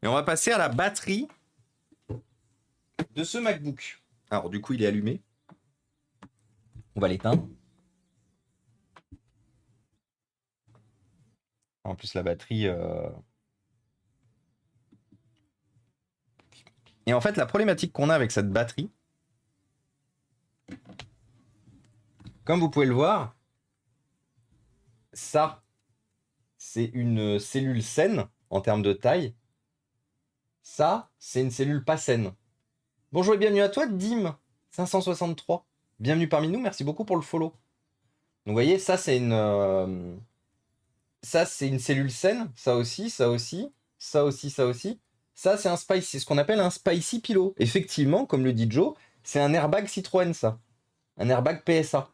Et on va passer à la batterie de ce MacBook. Alors du coup, il est allumé. On va l'éteindre. En plus, la batterie... Et en fait, la problématique qu'on a avec cette batterie, comme vous pouvez le voir, ça, c'est une cellule saine en termes de taille. Ça, c'est une cellule pas saine. Bonjour et bienvenue à toi, Dim563. Bienvenue parmi nous, merci beaucoup pour le follow. Donc vous voyez, ça c'est une cellule saine, ça aussi, ça aussi, ça aussi, ça aussi. Ça c'est un spicy, c'est ce qu'on appelle un spicy pillow. Effectivement, comme le dit Joe, c'est un airbag Citroën ça, un airbag PSA.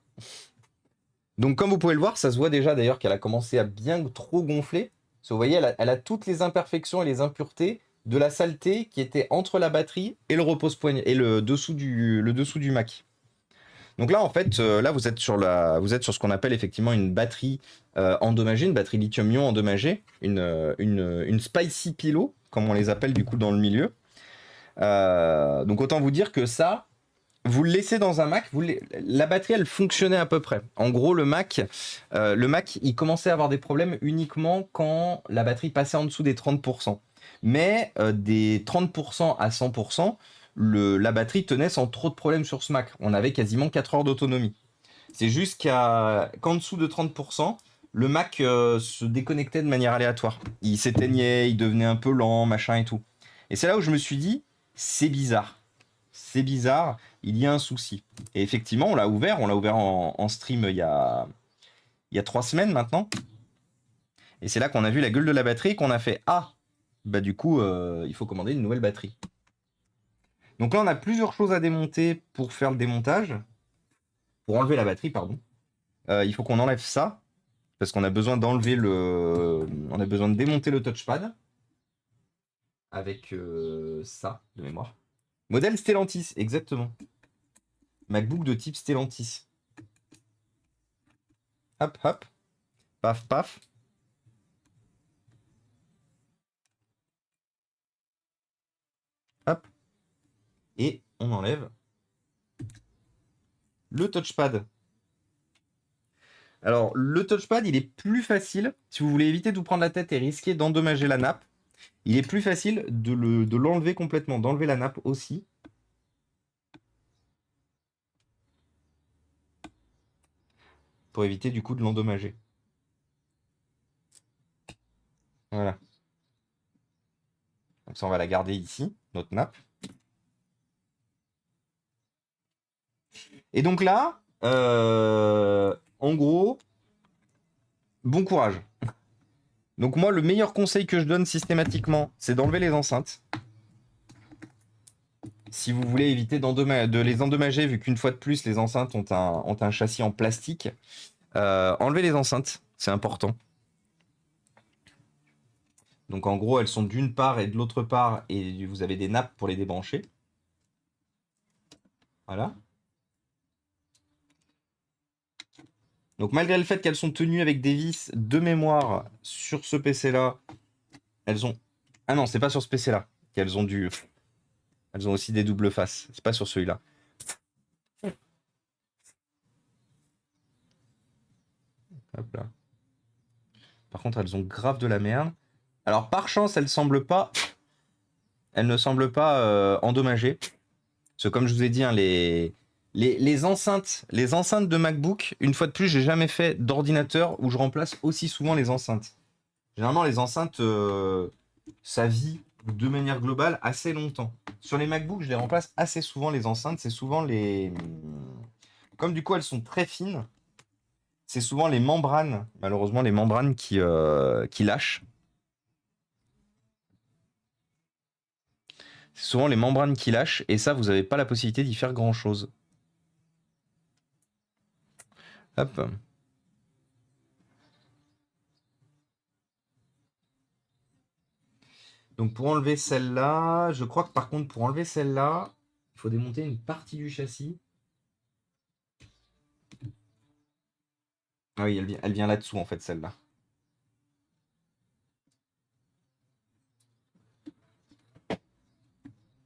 Donc comme vous pouvez le voir, ça se voit déjà d'ailleurs qu'elle a commencé à bien trop gonfler. Parce que vous voyez, elle a toutes les imperfections et les impuretés de la saleté qui était entre la batterie et le repose-poignet et le dessous du Mac. Donc là, en fait, là vous êtes sur ce qu'on appelle effectivement une batterie endommagée, une batterie lithium-ion endommagée, une spicy pillow, comme on les appelle du coup dans le milieu. Donc autant vous dire que ça, vous le laissez dans un Mac, la batterie elle fonctionnait à peu près. En gros, le Mac, il commençait à avoir des problèmes uniquement quand la batterie passait en dessous des 30%. Mais des 30% à 100%, la batterie tenait sans trop de problèmes sur ce Mac. On avait quasiment 4 heures d'autonomie. C'est juste qu'en dessous de 30%, le Mac se déconnectait de manière aléatoire. Il s'éteignait, il devenait un peu lent, machin et tout. Et c'est là où je me suis dit, c'est bizarre. C'est bizarre, il y a un souci. Et effectivement, on l'a ouvert en stream il y a 3 semaines maintenant. Et c'est là qu'on a vu la gueule de la batterie et qu'on a fait ah, bah du coup, il faut commander une nouvelle batterie. Donc là, on a plusieurs choses à démonter pour faire le démontage. Pour enlever la batterie, pardon. Il faut qu'on enlève ça. Parce qu'on a besoin on a besoin de démonter le touchpad. Avec ça, de mémoire. Modèle Stellantis, exactement. MacBook de type Stellantis. Hop, hop. Paf, paf. Hop. Et on enlève le touchpad. Alors, le touchpad, il est plus facile, si vous voulez éviter de vous prendre la tête et risquer d'endommager la nappe, il est plus facile de l'enlever complètement, d'enlever la nappe aussi. Pour éviter du coup de l'endommager. Voilà. Donc ça, on va la garder ici, notre nappe. Et donc là, en gros, bon courage. Donc moi, le meilleur conseil que je donne systématiquement, c'est d'enlever les enceintes. Si vous voulez éviter de les endommager, vu qu'une fois de plus, les enceintes ont un châssis en plastique, enlevez les enceintes, c'est important. Donc en gros, elles sont d'une part et de l'autre part, et vous avez des nappes pour les débrancher. Voilà. Donc malgré le fait qu'elles sont tenues avec des vis de mémoire sur ce PC-là, elles ont... Ah non, c'est pas sur ce PC-là qu'elles ont du... Elles ont aussi des doubles faces. C'est pas sur celui-là. Hop là. Par contre, elles ont grave de la merde. Alors par chance, elles ne semblent pas endommagées. Parce que comme je vous ai dit, hein, les enceintes de MacBook, une fois de plus, j'ai jamais fait d'ordinateur où je remplace aussi souvent les enceintes. Généralement, les enceintes, ça vit de manière globale assez longtemps. Sur les MacBooks, je les remplace assez souvent les enceintes. C'est souvent les... Comme du coup, elles sont très fines, c'est souvent les membranes, malheureusement, les membranes qui lâchent. C'est souvent les membranes qui lâchent, et ça, vous n'avez pas la possibilité d'y faire grand-chose. Hop. Donc pour enlever celle-là, je crois que par contre, pour enlever celle-là, il faut démonter une partie du châssis. Ah oui, elle vient là-dessous, en fait, celle-là.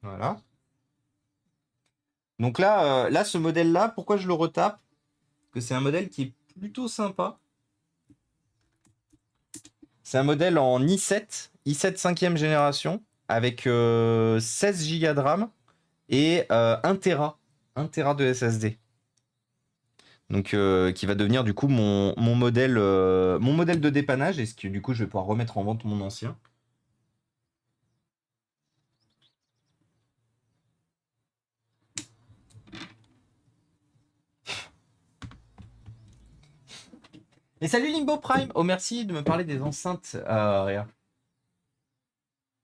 Voilà. Donc là, là ce modèle-là, pourquoi je le retape? Parce que c'est un modèle qui est plutôt sympa. C'est un modèle en i7 5e génération, avec 16 Go de RAM et 1 Tera, 1 Tera de SSD. Donc qui va devenir du coup mon modèle de dépannage, et ce que du coup je vais pouvoir remettre en vente mon ancien. Et salut Limbo Prime. Oh, merci de me parler des enceintes, Réa.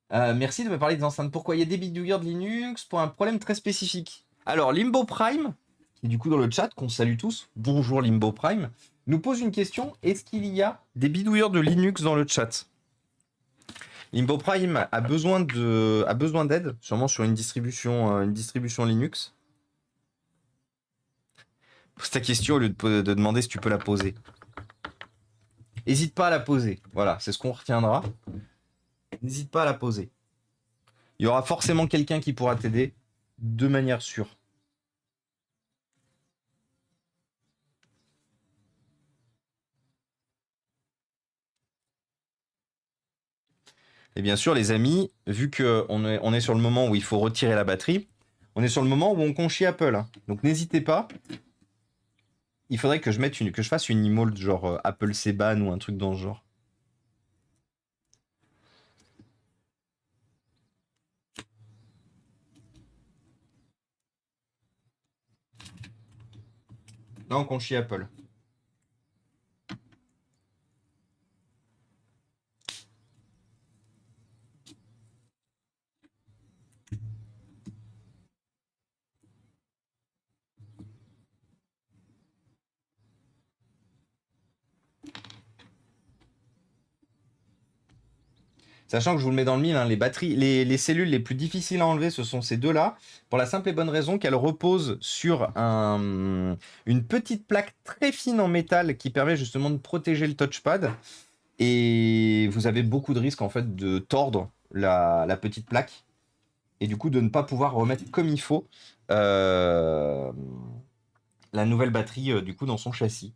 Merci de me parler des enceintes. Pourquoi il y a des bidouilleurs de Linux pour un problème très spécifique? Alors, Limbo Prime, qui est du coup dans le chat, qu'on salue tous, bonjour Limbo Prime, nous pose une question. Est-ce qu'il y a des bidouilleurs de Linux dans le chat? Limbo Prime a besoin d'aide, sûrement sur une distribution Linux. Pose ta question au lieu de demander si tu peux la poser. N'hésite pas à la poser. Voilà, c'est ce qu'on retiendra. N'hésite pas à la poser. Il y aura forcément quelqu'un qui pourra t'aider de manière sûre. Et bien sûr, les amis, vu qu'on est sur le moment où il faut retirer la batterie, on est sur le moment où on conchie Apple. Donc n'hésitez pas. Il faudrait que que je fasse une emote genre Apple Seban ou un truc dans ce genre. Là, on conchie Apple. Sachant que je vous le mets dans le mille, hein, les batteries, les cellules les plus difficiles à enlever, ce sont ces deux-là, pour la simple et bonne raison qu'elles reposent sur une petite plaque très fine en métal qui permet justement de protéger le touchpad. Et vous avez beaucoup de risques en fait de tordre la petite plaque et du coup de ne pas pouvoir remettre comme il faut euh, la nouvelle batterie du coup dans son châssis.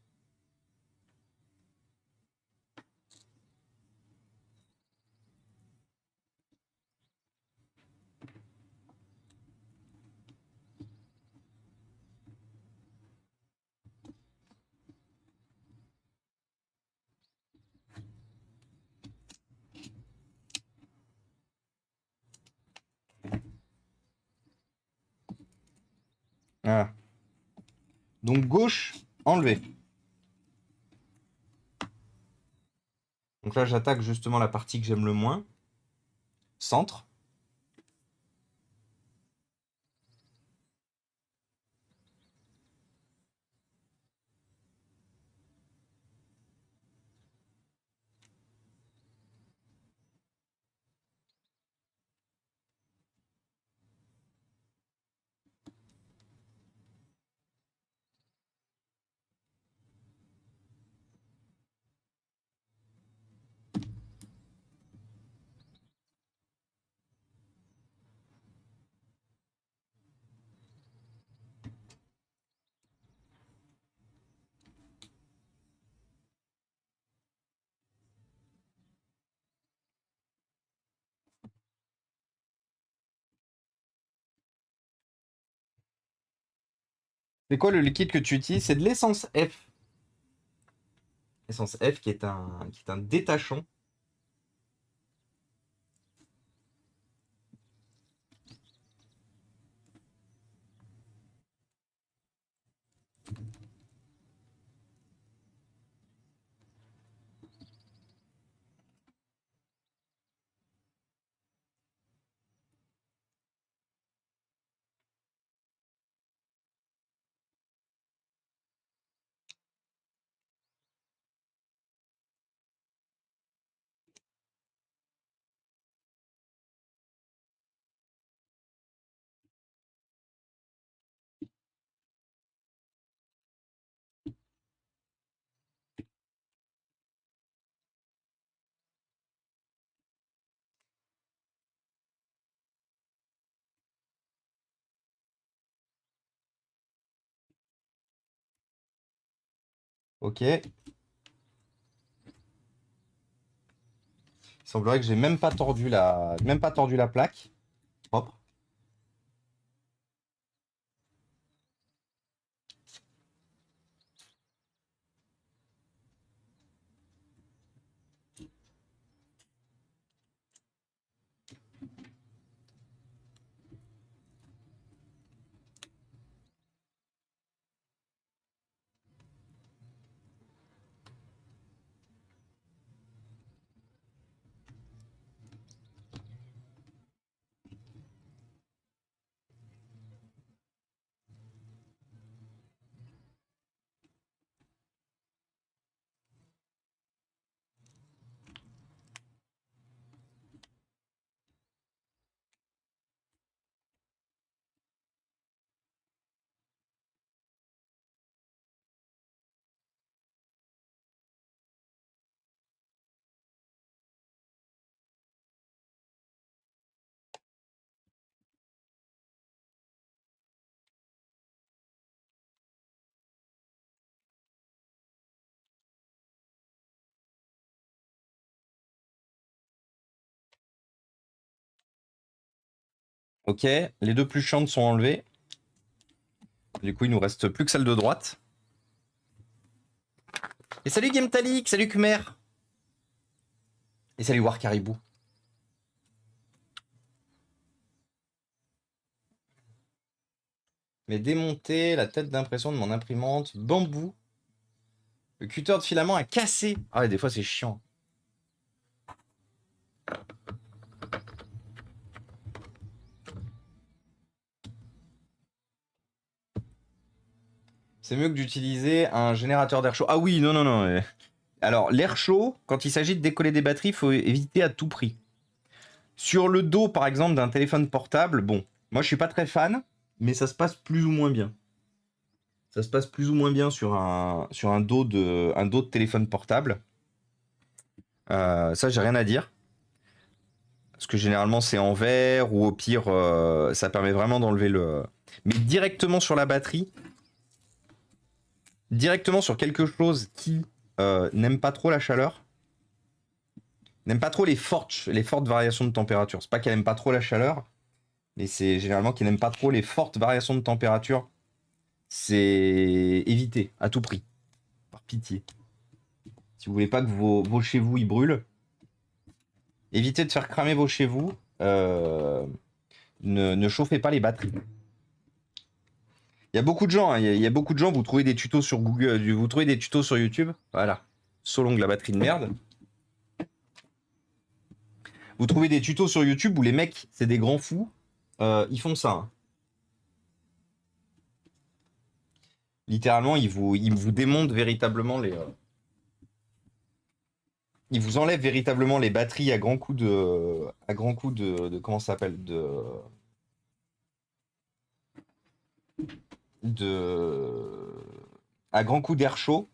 Voilà. Donc gauche enlevé. Donc là j'attaque justement la partie que j'aime le moins. Centre. C'est quoi le liquide que tu utilises? C'est de l'essence F. Essence F qui est un détachant. Ok. Il semblerait que j'ai même pas tordu la plaque. Propre. Ok, les deux plus chiantes sont enlevées. Du coup, il nous reste plus que celle de droite. Et salut Gamtalik, salut Khmer. Et salut War Caribou. Mais démonter la tête d'impression de mon imprimante bambou. Le cutter de filament a cassé. Ah ouais, des fois c'est chiant. C'est mieux que d'utiliser un générateur d'air chaud. Ah oui, non, non, non. Alors, l'air chaud, quand il s'agit de décoller des batteries, il faut éviter à tout prix. Sur le dos, par exemple, d'un téléphone portable, bon, moi je suis pas très fan, mais ça se passe plus ou moins bien. Ça se passe plus ou moins bien sur un dos de téléphone portable. Ça, j'ai rien à dire. Parce que généralement, c'est en verre ou au pire, ça permet vraiment d'enlever le. Mais directement sur la batterie, directement sur quelque chose qui n'aime pas trop la chaleur, n'aime pas trop les fortes variations de température. C'est pas qu'elle aime pas trop la chaleur, mais c'est généralement qu'elle n'aime pas trop les fortes variations de température. C'est éviter à tout prix, par pitié. Si vous voulez pas que vos chez vous ils brûlent, évitez de faire cramer vos chez vous. Ne chauffez pas les batteries. Il y a beaucoup de gens, hein, il y a beaucoup de gens, vous trouvez des tutos sur Google, vous trouvez des tutos sur YouTube. Voilà. Solong la batterie de merde. Vous trouvez des tutos sur YouTube où les mecs, c'est des grands fous. Ils font ça, hein. Littéralement, ils vous démontent véritablement les. Ils vous enlèvent véritablement les batteries à grands coups de. À grands coups comment ça s'appelle de. À grands coups d'air chaud.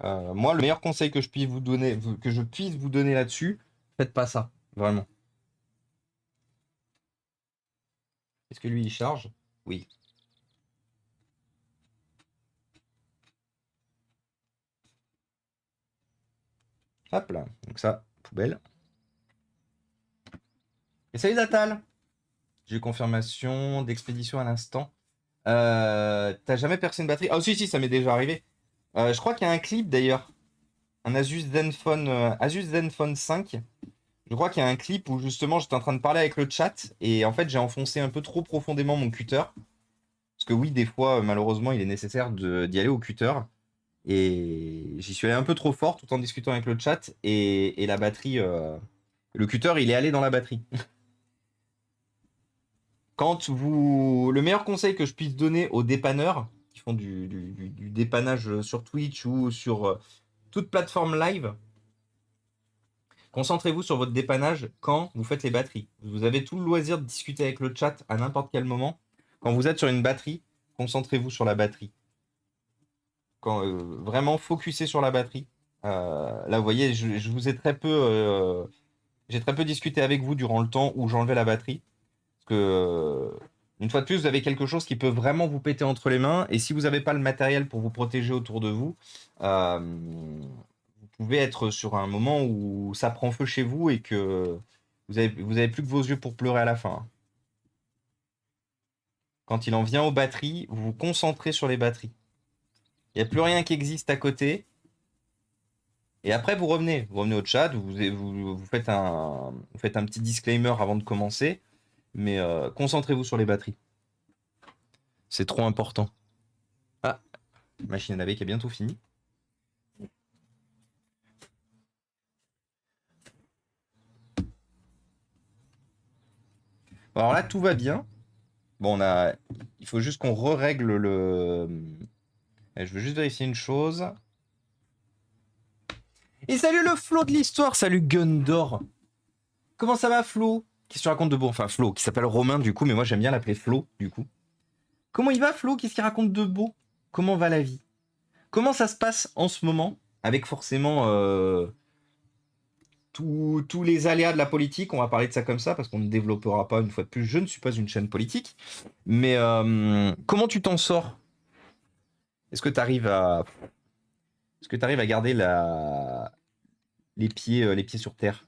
Moi, le meilleur conseil que je puisse vous donner là-dessus, faites pas ça. Vraiment. Est-ce que lui, il charge? Oui. Hop là. Donc ça, poubelle. Et salut Natal. J'ai eu confirmation d'expédition à l'instant. T'as jamais percé une batterie? Ah si, si, ça m'est déjà arrivé. Je crois qu'il y a un clip d'ailleurs. Un Asus Zenfone 5. Je crois qu'il y a un clip où justement j'étais en train de parler avec le chat et en fait j'ai enfoncé un peu trop profondément mon cutter. Parce que oui, des fois, malheureusement, il est nécessaire d'y aller au cutter. Et j'y suis allé un peu trop fort tout en discutant avec le chat et la batterie. Le cutter, il est allé dans la batterie. Le meilleur conseil que je puisse donner aux dépanneurs qui font du dépannage sur Twitch ou sur toute plateforme live, concentrez-vous sur votre dépannage quand vous faites les batteries. Vous avez tout le loisir de discuter avec le chat à n'importe quel moment. Quand vous êtes sur une batterie, concentrez-vous sur la batterie. Vraiment focuser sur la batterie. Là, vous voyez, je vous ai j'ai très peu discuté avec vous durant le temps où j'enlevais la batterie. Parce que Une fois de plus, vous avez quelque chose qui peut vraiment vous péter entre les mains. Et si vous n'avez pas le matériel pour vous protéger autour de vous, euh, vous pouvez être sur un moment où ça prend feu chez vous et que vous avez plus que vos yeux pour pleurer à la fin. Quand il en vient aux batteries, vous vous concentrez sur les batteries. Il n'y a plus rien qui existe à côté. Et après, vous revenez. Vous revenez au chat, vous faites un petit disclaimer avant de commencer. Mais concentrez-vous sur les batteries. C'est trop important. Ah, machine à laver qui est bientôt finie. Alors là, tout va bien. Bon, il faut juste qu'on re-règle le. Je veux juste vérifier une chose. Et salut le Flo de l'histoire, salut Gundor. Comment ça va Flo? Qu'est-ce que tu racontes de beau? Enfin Flo, qui s'appelle Romain du coup, mais moi j'aime bien l'appeler Flo du coup. Comment il va Flo? Qu'est-ce qu'il raconte de beau? Comment va la vie? Comment ça se passe en ce moment? Avec forcément tous les aléas de la politique, on va parler de ça comme ça, parce qu'on ne développera pas une fois de plus, je ne suis pas une chaîne politique. Mais comment tu t'en sors? Est-ce que tu arrives à... Est-ce que tu arrives à garder les pieds sur terre?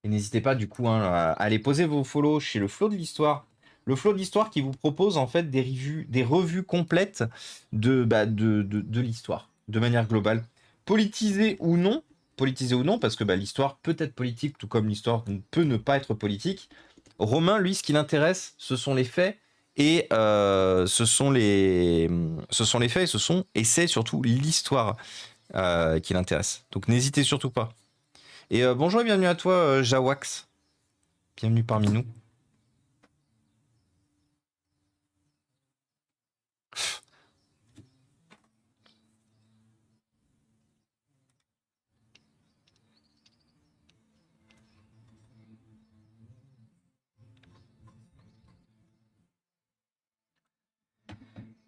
Et n'hésitez pas du coup hein, à aller poser vos follow chez le Flow de l'Histoire. Le Flow de l'Histoire qui vous propose en fait des revues complètes de l'histoire, de manière globale. Politisée ou non, parce que l'histoire peut être politique, tout comme l'histoire peut ne pas être politique. Romain, lui, ce qui l'intéresse, ce sont les faits et ce sont les faits et c'est surtout l'histoire qui l'intéresse. Donc n'hésitez surtout pas. Et bonjour et bienvenue à toi, Jawax. Bienvenue parmi nous.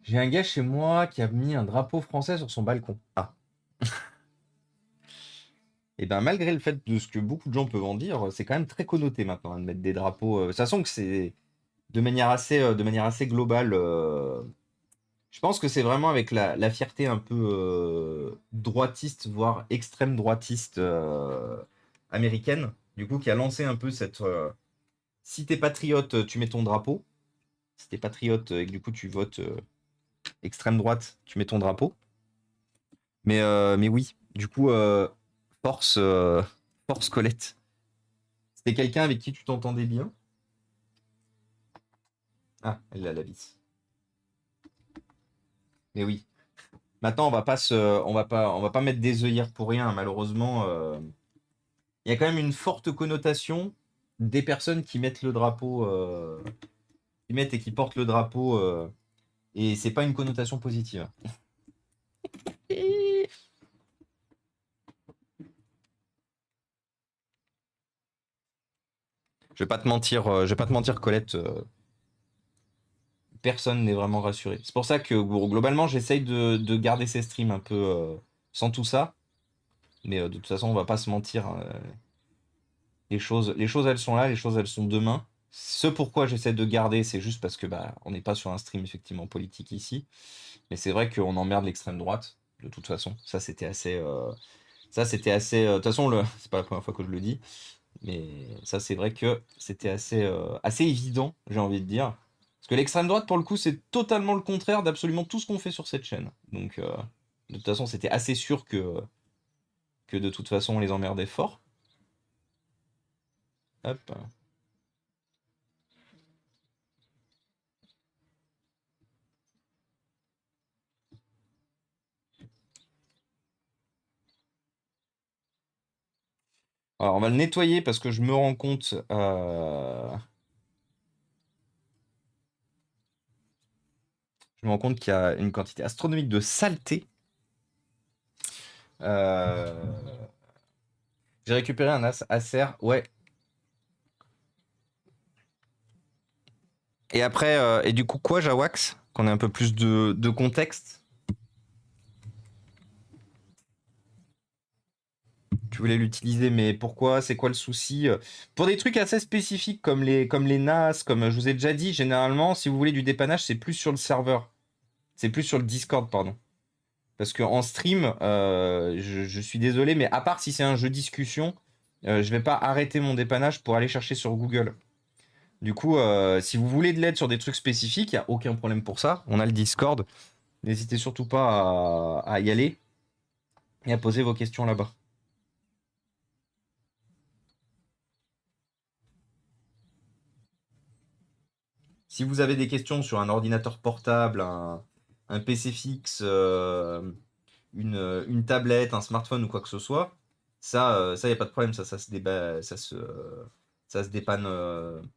J'ai un gars chez moi qui a mis un drapeau français sur son balcon. Ah. Et ben malgré le fait de ce que beaucoup de gens peuvent en dire, c'est quand même très connoté maintenant hein, de mettre des drapeaux. De toute façon que c'est de manière assez globale. Je pense que c'est vraiment avec la fierté un peu droitiste, voire extrême droitiste américaine, du coup, qui a lancé un peu cette si t'es patriote, tu mets ton drapeau. Si t'es patriote et que du coup tu votes extrême droite, tu mets ton drapeau. Mais oui, du coup, force, force Colette. C'était quelqu'un avec qui tu t'entendais bien? Ah, elle a la vis. Mais oui. Maintenant, on va pas mettre des œillères pour rien. Malheureusement, il y a quand même une forte connotation des personnes qui mettent le drapeau, qui mettent et qui portent le drapeau, et c'est pas une connotation positive. Je vais pas te mentir, Colette. Personne n'est vraiment rassuré. C'est pour ça que globalement, j'essaye de garder ces streams un peu sans tout ça. Mais de toute façon, on va pas se mentir, hein. Les choses, elles sont là, les choses, elles sont demain. Ce pourquoi j'essaie de garder, c'est juste parce que on n'est pas sur un stream effectivement politique ici. Mais c'est vrai qu'on emmerde l'extrême droite, de toute façon. Ça, c'était assez. De toute façon, c'est pas la première fois que je le dis. Mais ça, c'est vrai que c'était assez évident, j'ai envie de dire. Parce que l'extrême droite, pour le coup, c'est totalement le contraire d'absolument tout ce qu'on fait sur cette chaîne. Donc, de toute façon, c'était assez sûr que de toute façon, on les emmerdait fort. Hop. Alors, on va le nettoyer parce que je me rends compte. Je me rends compte qu'il y a une quantité astronomique de saleté. Euh, J'ai récupéré un acer. Ouais. Et après, et du coup, quoi, Jawax? Qu'on ait un peu plus de contexte. Tu voulais l'utiliser, mais pourquoi? C'est quoi le souci? Pour des trucs assez spécifiques comme les NAS, comme je vous ai déjà dit, généralement, si vous voulez du dépannage, c'est plus sur le serveur. C'est plus sur le Discord, pardon. Parce qu'en stream, je suis désolé, mais à part si c'est un jeu discussion, je vais pas arrêter mon dépannage pour aller chercher sur Google. Du coup, si vous voulez de l'aide sur des trucs spécifiques, il n'y a aucun problème pour ça. On a le Discord. N'hésitez surtout pas à y aller et à poser vos questions là-bas. Si vous avez des questions sur un ordinateur portable, un PC fixe, une tablette, un smartphone ou quoi que ce soit, ça, y a pas de problème. Ça se débat, ça se dépanne,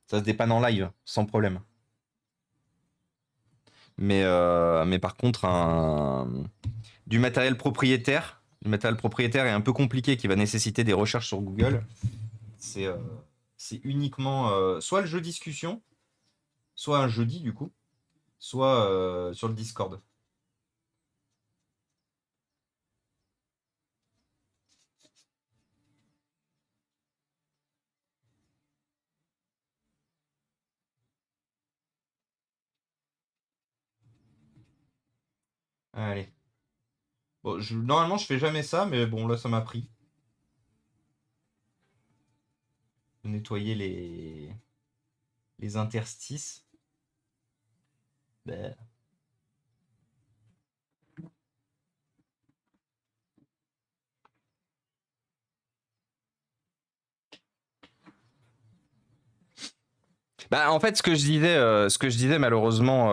ça se dépanne en live, sans problème. Mais par contre, du matériel propriétaire est un peu compliqué, qui va nécessiter des recherches sur Google. C'est c'est uniquement soit le jeu discussion, soit un jeudi du coup, soit sur le Discord. Allez. Bon, normalement, je fais jamais ça, mais bon, là, ça m'a pris. Nettoyer les interstices. Ben. Bah, en fait, ce que je disais malheureusement,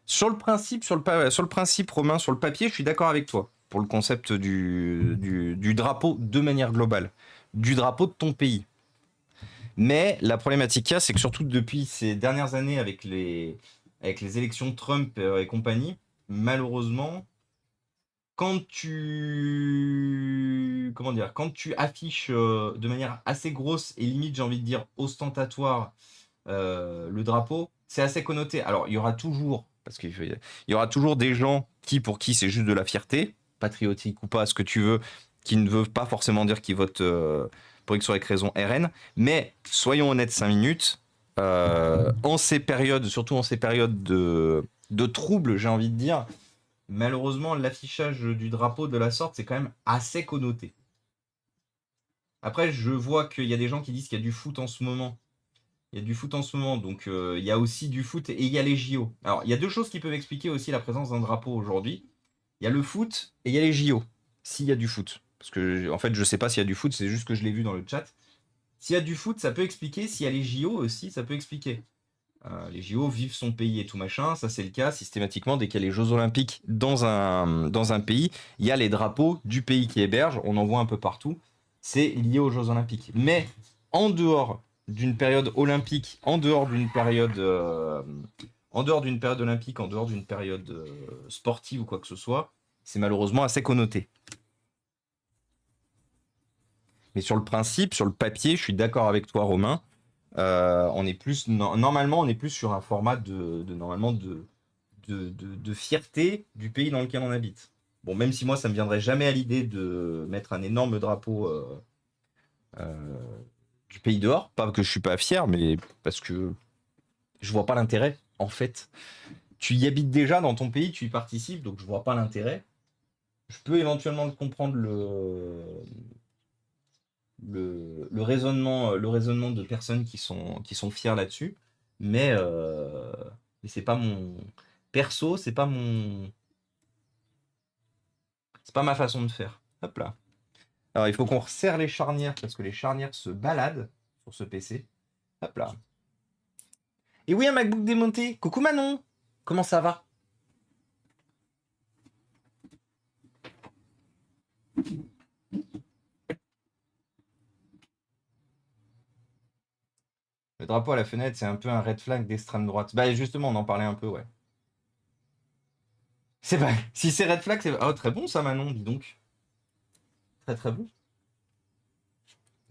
sur le principe, sur le principe, Romain, sur le papier, je suis d'accord avec toi pour le concept du drapeau de manière globale, du drapeau de ton pays. Mais la problématique qu'il y a, c'est que surtout depuis ces dernières années avec les élections de Trump et compagnie, malheureusement, quand tu affiches de manière assez grosse et limite, j'ai envie de dire ostentatoire, le drapeau, c'est assez connoté. Alors, il y aura toujours, parce qu'il y aura toujours des gens pour qui c'est juste de la fierté, patriotique ou pas, ce que tu veux, qui ne veulent pas forcément dire qu'ils votent pour X ou Y raison RN. Mais soyons honnêtes 5 minutes, en ces périodes, surtout en ces périodes de troubles, j'ai envie de dire, malheureusement, l'affichage du drapeau de la sorte, c'est quand même assez connoté. Après, je vois qu'il y a des gens qui disent qu'il y a du foot en ce moment. Il y a du foot en ce moment, donc il y a aussi du foot et il y a les JO. Alors, il y a deux choses qui peuvent expliquer aussi la présence d'un drapeau aujourd'hui. Il y a le foot et il y a les JO, s'il y a du foot. Parce que, en fait, je sais pas s'il y a du foot, c'est juste que je l'ai vu dans le chat. S'il y a du foot, ça peut expliquer. S'il y a les JO aussi, ça peut expliquer. Les JO vivent son pays et tout machin, ça c'est le cas systématiquement dès qu'il y a les Jeux Olympiques dans un pays, il y a les drapeaux du pays qui héberge, on en voit un peu partout, c'est lié aux Jeux Olympiques. Mais en dehors d'une période olympique, en dehors d'une période olympique, en dehors d'une période sportive ou quoi que ce soit, c'est malheureusement assez connoté. Mais sur le principe, sur le papier, je suis d'accord avec toi, Romain. On est plus normalement, on est plus sur un format normalement de fierté du pays dans lequel on habite. Bon, même si moi, ça me viendrait jamais à l'idée de mettre un énorme drapeau du pays dehors. Pas que je suis pas fier, mais parce que je vois pas l'intérêt. En fait, tu y habites déjà dans ton pays, tu y participes, donc je vois pas l'intérêt. Je peux éventuellement comprendre le raisonnement de personnes qui sont fiers là-dessus, mais, euh, mais c'est pas mon perso, c'est pas ma façon de faire. Hop là. Alors il faut qu'on resserre les charnières parce que les charnières se baladent sur ce PC. Hop là. Et oui, un MacBook démonté. Coucou Manon. Comment ça va? Le drapeau à la fenêtre, c'est un peu un red flag d'extrême droite. Bah justement, on en parlait un peu, ouais. C'est vrai. Si c'est red flag, c'est... Oh, très bon ça, Manon, dis donc. Très très bon.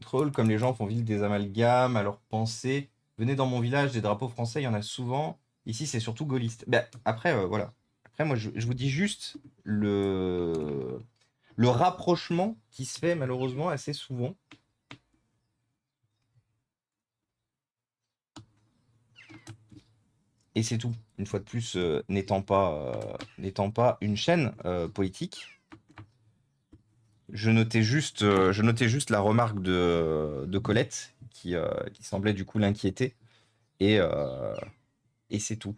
Drôle comme les gens font vivre des amalgames à leur pensée. Venez dans mon village, des drapeaux français, il y en a souvent. Ici, c'est surtout gaulliste. Ben, après, voilà. Après, moi, je vous dis juste le rapprochement qui se fait malheureusement assez souvent. Et c'est tout. Une fois de plus, n'étant pas une chaîne politique, je notais juste la remarque de Colette qui semblait du coup l'inquiéter. Et, euh, et c'est tout.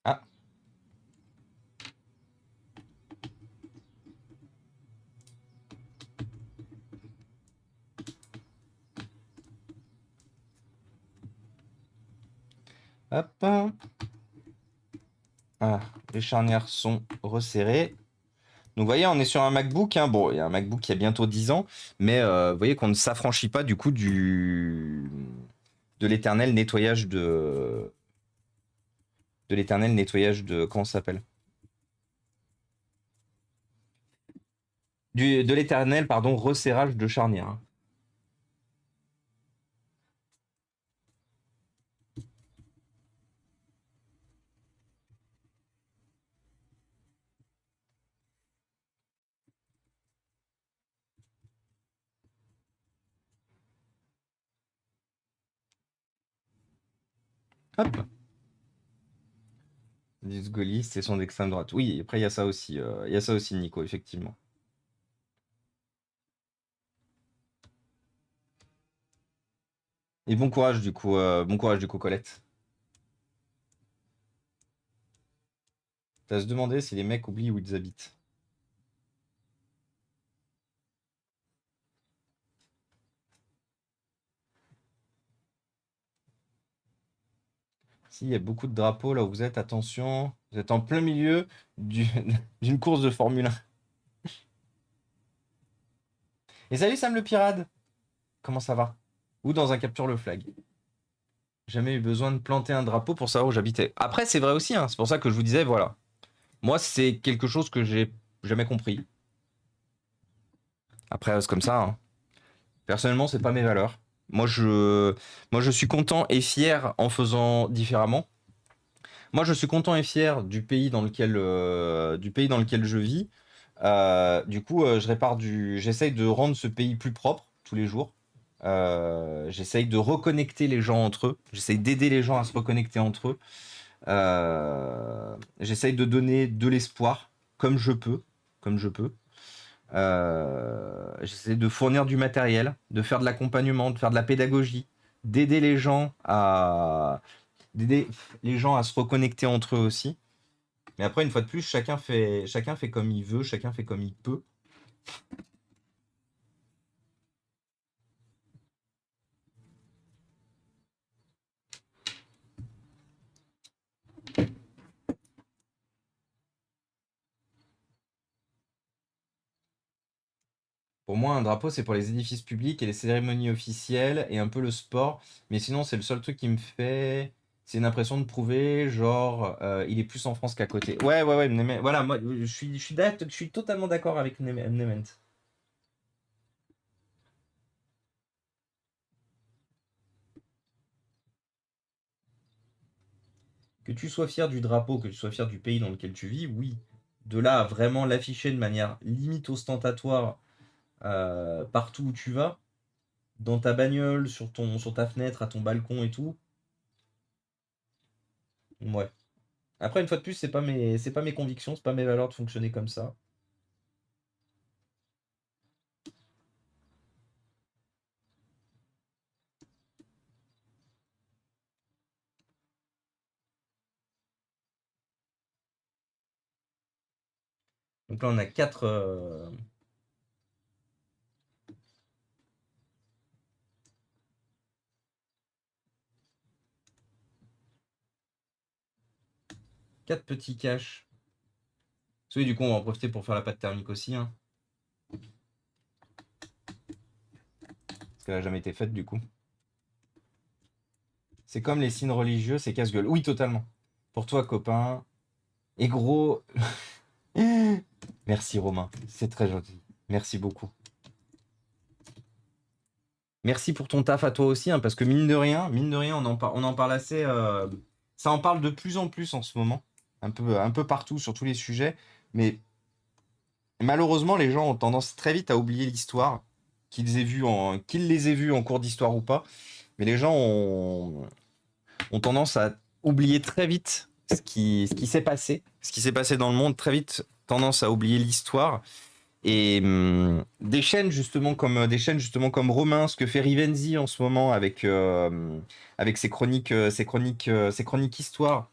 Ah, hop. Ah, les charnières sont resserrées. Donc, vous voyez, on est sur un MacBook. Hein. Bon, il y a un MacBook qui a bientôt 10 ans, mais vous voyez qu'on ne s'affranchit pas du coup de l'éternel nettoyage de l'éternel nettoyage de comment ça s'appelle? De l'éternel, pardon, resserrage de charnière. Hein. Hop. This gaulliste et son extrême droite. Oui, après il y a ça aussi. Il y a ça aussi, Nico, effectivement. Et bon courage du coup, Colette. T'as se demander si les mecs oublient où ils habitent. Si, il y a beaucoup de drapeaux là où vous êtes, attention. Vous êtes en plein milieu du- d'une course de Formule 1. Et salut Sam le pirate. Comment ça va? Ou dans un capture le flag. Jamais eu besoin de planter un drapeau pour savoir où j'habitais. Après, c'est vrai aussi, hein, c'est pour ça que je vous disais, voilà. Moi, c'est quelque chose que j'ai jamais compris. Après, c'est comme ça. Hein. Personnellement, c'est pas mes valeurs. Moi je, moi, je suis content et fier en faisant différemment. Moi, je suis content et fier du pays dans lequel je vis. Du coup, j'essaye de rendre ce pays plus propre tous les jours. J'essaye de reconnecter les gens entre eux. J'essaye d'aider les gens à se reconnecter entre eux. J'essaye de donner de l'espoir comme je peux. J'essaie de fournir du matériel, de faire de l'accompagnement, de faire de la pédagogie, d'aider les gens à d'aider les gens à se reconnecter entre eux aussi. Mais après, une fois de plus, chacun fait comme il veut, chacun fait comme il peut. Pour moi, un drapeau, c'est pour les édifices publics et les cérémonies officielles et un peu le sport. Mais sinon, c'est le seul truc qui me fait. C'est une impression de prouver, genre, il est plus en France qu'à côté. Ouais, voilà, moi, je suis totalement d'accord avec Mnement. Que tu sois fier du drapeau, que tu sois fier du pays dans lequel tu vis, oui. De là à vraiment l'afficher de manière limite ostentatoire partout où tu vas, dans ta bagnole, sur ta fenêtre, à ton balcon et tout, ouais. Après, une fois de plus, c'est pas mes convictions, c'est pas mes valeurs de fonctionner comme ça. Donc là, on a quatre petits caches. Oui, du coup, on va en profiter pour faire la pâte thermique aussi, hein, parce qu'elle a jamais été faite, du coup. C'est comme les signes religieux, c'est casse-gueule. Oui, totalement. Pour toi, copain. Et gros, merci Romain, c'est très gentil. Merci beaucoup. Merci pour ton taf à toi aussi, hein, parce que mine de rien, on en parle assez. Ça en parle de plus en plus en ce moment, un peu partout sur tous les sujets. Mais malheureusement, les gens ont tendance très vite à oublier l'histoire, qu'ils les aient vus en cours d'histoire ou pas. Mais les gens ont tendance à oublier très vite ce qui s'est passé, ce qui s'est passé dans le monde, très vite tendance à oublier l'histoire. Et des chaînes justement comme Romain, ce que fait Rivenzi en ce moment avec ses chroniques histoire,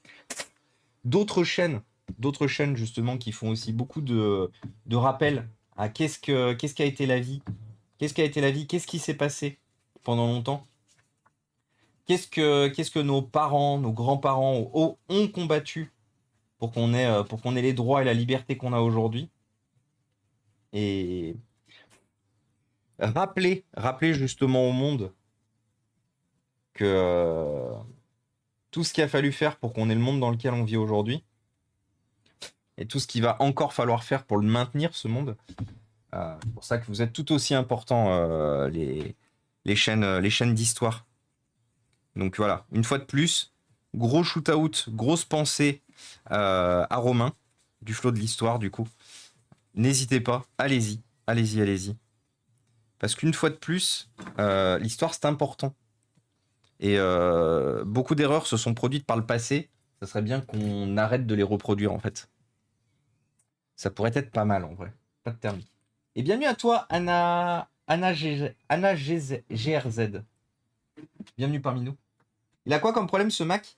d'autres chaînes, d'autres chaînes justement qui font aussi beaucoup de rappels à qu'est-ce qu'a été la vie, qu'est-ce qui s'est passé pendant longtemps, qu'est-ce que nos parents, nos grands-parents ont combattu pour qu'on ait les droits et la liberté qu'on a aujourd'hui. Et rappeler justement au monde que tout ce qu'il a fallu faire pour qu'on ait le monde dans lequel on vit aujourd'hui, et tout ce qu'il va encore falloir faire pour le maintenir, ce monde. C'est pour ça que vous êtes tout aussi importants, les chaînes d'histoire. Donc voilà, une fois de plus, gros shoot-out, grosse pensée à Romain, du flot de l'histoire, du coup. N'hésitez pas, allez-y, allez-y, allez-y. Parce qu'une fois de plus, l'histoire, c'est important. Et beaucoup d'erreurs se sont produites par le passé. Ça serait bien qu'on arrête de les reproduire, en fait. Ça pourrait être pas mal, en vrai. Pas de terme. Et bienvenue à toi, GRZ. Bienvenue parmi nous. Il a quoi comme problème, ce Mac?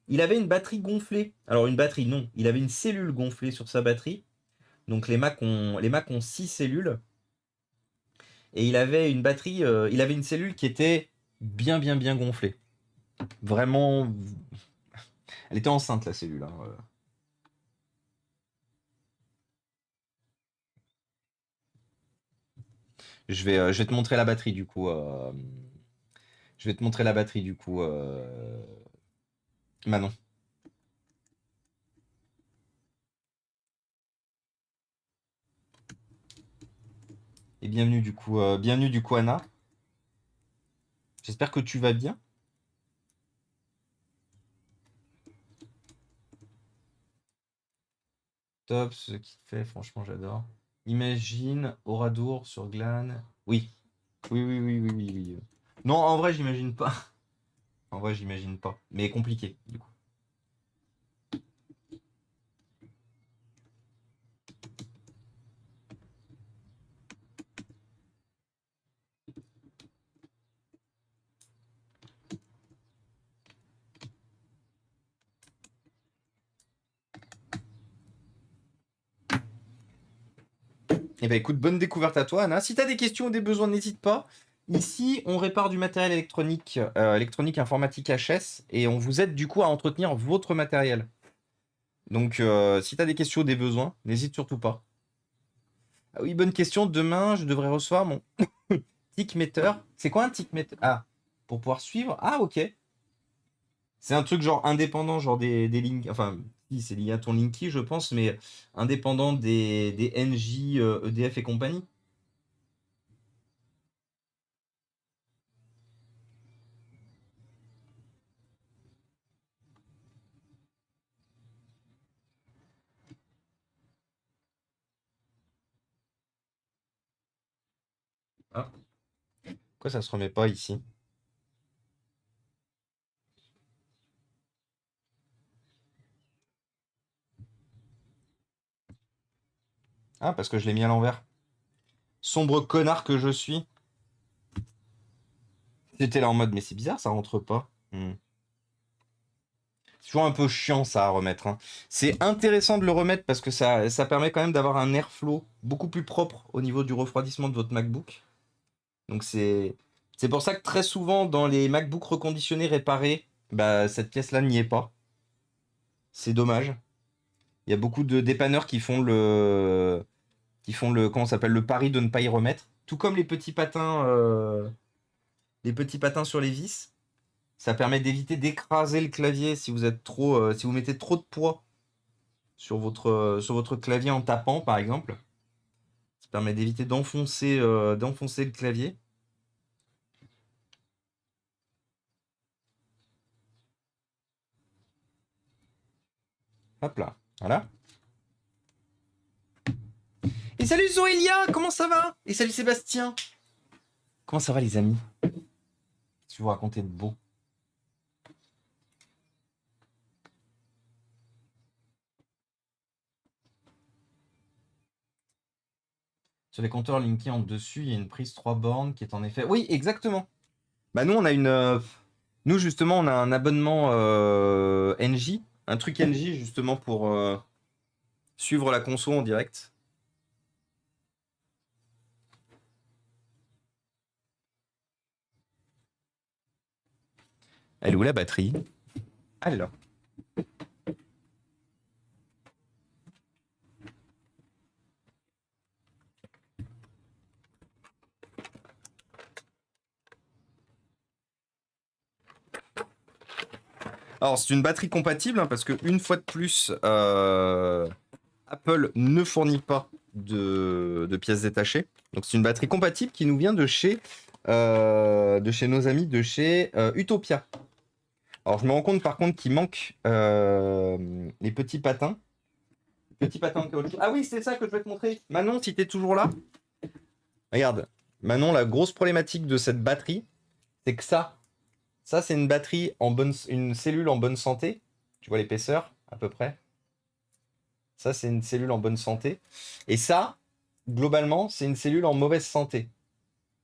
Il avait une batterie gonflée. Alors, une batterie, non. Il avait une cellule gonflée sur sa batterie. Donc, les Mac ont 6 cellules. Et il avait une batterie, il avait une cellule qui était bien gonflée. Vraiment. Elle était enceinte, la cellule, hein. Je vais te montrer la batterie du coup. Je vais te montrer la batterie du coup, Manon. Et bienvenue du coup Anna. J'espère que tu vas bien. Top ce qu'il fait, franchement j'adore. Imagine Oradour sur Glan. Oui, oui. Non, en vrai j'imagine pas. En vrai j'imagine pas. Mais compliqué du coup. Eh ben écoute, bonne découverte à toi, Anna. Si tu as des questions ou des besoins, n'hésite pas. Ici, on répare du matériel électronique, électronique informatique HS, et on vous aide du coup à entretenir votre matériel. Donc, si tu as des questions ou des besoins, n'hésite surtout pas. Ah oui, bonne question. Demain, je devrais recevoir mon tickmeter. C'est quoi un tickmeter? Ah, pour pouvoir suivre. Ah, ok. C'est un truc genre indépendant, genre des Linky. Enfin, si, c'est lié à ton Linky, je pense, mais indépendant des NJ, EDF et compagnie. Ah, pourquoi ça se remet pas ici? Ah, parce que je l'ai mis à l'envers. Sombre connard que je suis. J'étais là en mode, mais c'est bizarre, ça rentre pas. C'est toujours un peu chiant ça à remettre, hein. C'est intéressant de le remettre parce que ça permet quand même d'avoir un airflow beaucoup plus propre au niveau du refroidissement de votre MacBook. Donc c'est pour ça que très souvent dans les MacBooks reconditionnés réparés, bah cette pièce-là n'y est pas. C'est dommage. Il y a beaucoup de dépanneurs qui font le comment ça s'appelle le pari de ne pas y remettre. Tout comme les petits patins sur les vis. Ça permet d'éviter d'écraser le clavier si vous êtes si vous mettez trop de poids sur votre clavier en tapant, par exemple. Ça permet d'éviter d'enfoncer le clavier. Hop là, voilà. Et salut Zoélia, comment ça va? Et salut Sébastien. Comment ça va les amis? Qu'est-ce que je vous raconter de beau? Sur les compteurs linkés en dessus, il y a une prise 3 bornes qui est en effet... Oui, exactement. Bah nous, on a une... Nous, justement, on a un abonnement NJ. Un truc NJ, justement, pour suivre la conso en direct. Elle est où la batterie? Alors. Alors, c'est une batterie compatible, hein, parce que une fois de plus, Apple ne fournit pas de pièces détachées. Donc, c'est une batterie compatible qui nous vient de chez nos amis de chez Utopia. Alors, je me rends compte par contre qu'il manque les petits patins. Petits patins en caoutchouc. Ah oui, c'est ça que je vais te montrer. Manon, si t'es toujours là. Regarde. Manon, la grosse problématique de cette batterie, c'est que ça c'est une batterie une cellule en bonne santé. Tu vois l'épaisseur à peu près. Ça, c'est une cellule en bonne santé. Et ça, globalement, c'est une cellule en mauvaise santé.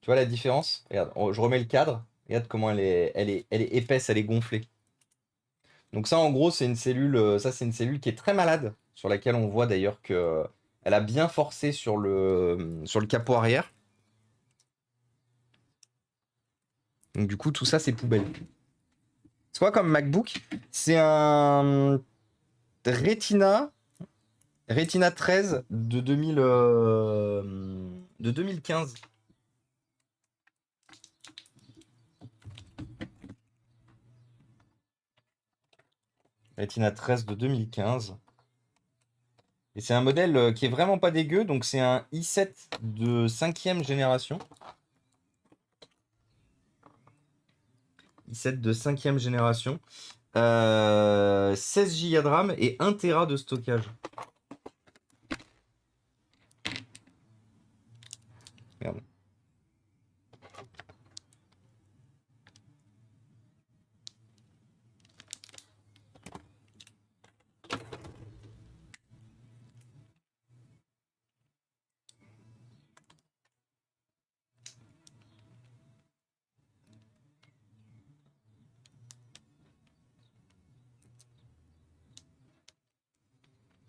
Tu vois la différence? Regarde, je remets le cadre. Regarde comment elle est épaisse, elle est gonflée. Donc ça, en gros, c'est une cellule, ça, c'est une cellule qui est très malade, sur laquelle on voit d'ailleurs que elle a bien forcé sur le capot arrière. Donc du coup, tout ça, c'est poubelle. C'est quoi comme MacBook? C'est un Retina, Retina 13 de 2015. Retina 13 de 2015. Et c'est un modèle qui est vraiment pas dégueu. Donc c'est un i7 de 5e génération. i7 de 5e génération. 16 Go de RAM et 1 Tera de stockage. Merde.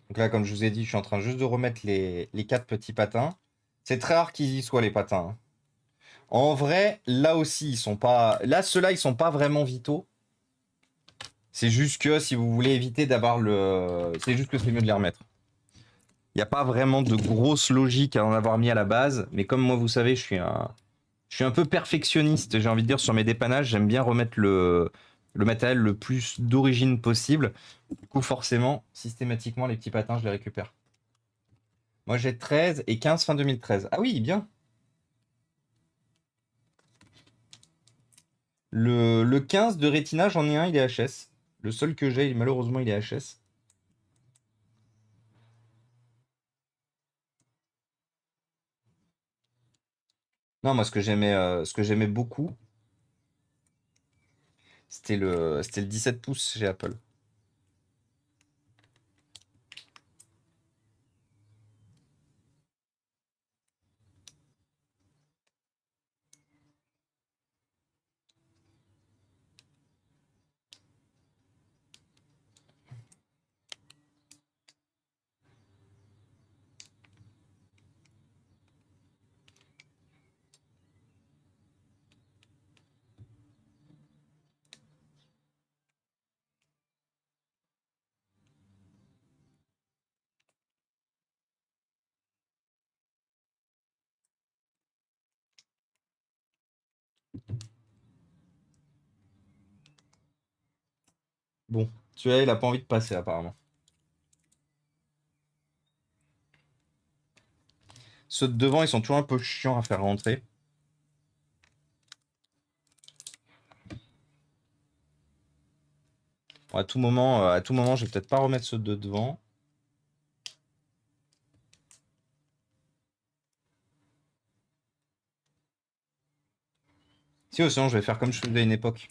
Donc là, comme je vous ai dit, je suis en train juste de remettre les 4 petits patins. C'est très rare qu'ils y soient, les patins, hein. En vrai, là aussi, ils sont pas. Là, ceux-là, ils sont pas vraiment vitaux. C'est juste que si vous voulez éviter d'avoir le. C'est juste que c'est mieux de les remettre. Il n'y a pas vraiment de grosse logique à en avoir mis à la base. Mais comme moi, vous savez, je suis un peu perfectionniste, j'ai envie de dire, sur mes dépannages. J'aime bien remettre le matériel le plus d'origine possible. Du coup, forcément, systématiquement, les petits patins, je les récupère. Moi, j'ai 13 et 15 fin 2013. Ah oui, bien. Le 15 de Retina, j'en ai un, il est HS. Le seul que j'ai, malheureusement, il est HS. Non, moi, ce que j'aimais beaucoup, c'était le 17 pouces chez Apple. Bon, celui-là, il a pas envie de passer, apparemment. Ceux de devant, ils sont toujours un peu chiants à faire rentrer. Bon, à tout moment, je vais peut-être pas remettre ceux de devant. Si, sinon je vais faire comme je faisais à une époque.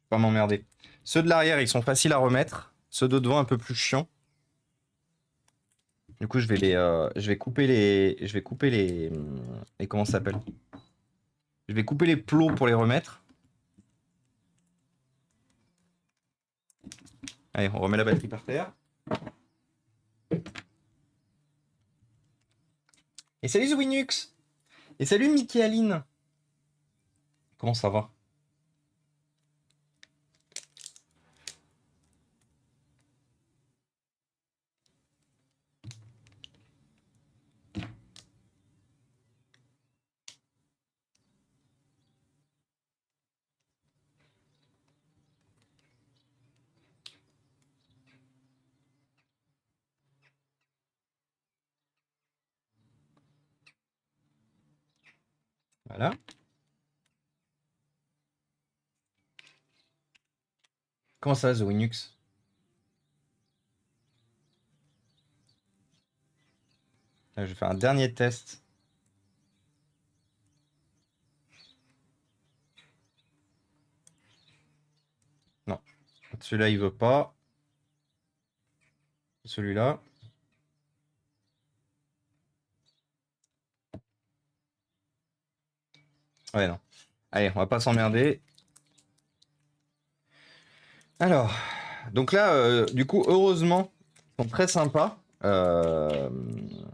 Pas m'emmerder. Ceux de l'arrière, ils sont faciles à remettre. Ceux de devant, un peu plus chiants. Du coup, je vais couper les comment ça s'appelle? Je vais couper les plots pour les remettre. Allez, on remet la batterie par terre. Et salut Zwinux! Et salut Mickey Aline! Comment ça va? Voilà. Comment ça va, Zwinux? Je vais faire un dernier test. Non. Celui-là, il veut pas. Celui-là. Ouais, non. Allez, on va pas s'emmerder. Alors, donc là, du coup, heureusement, ils sont très sympas. Ils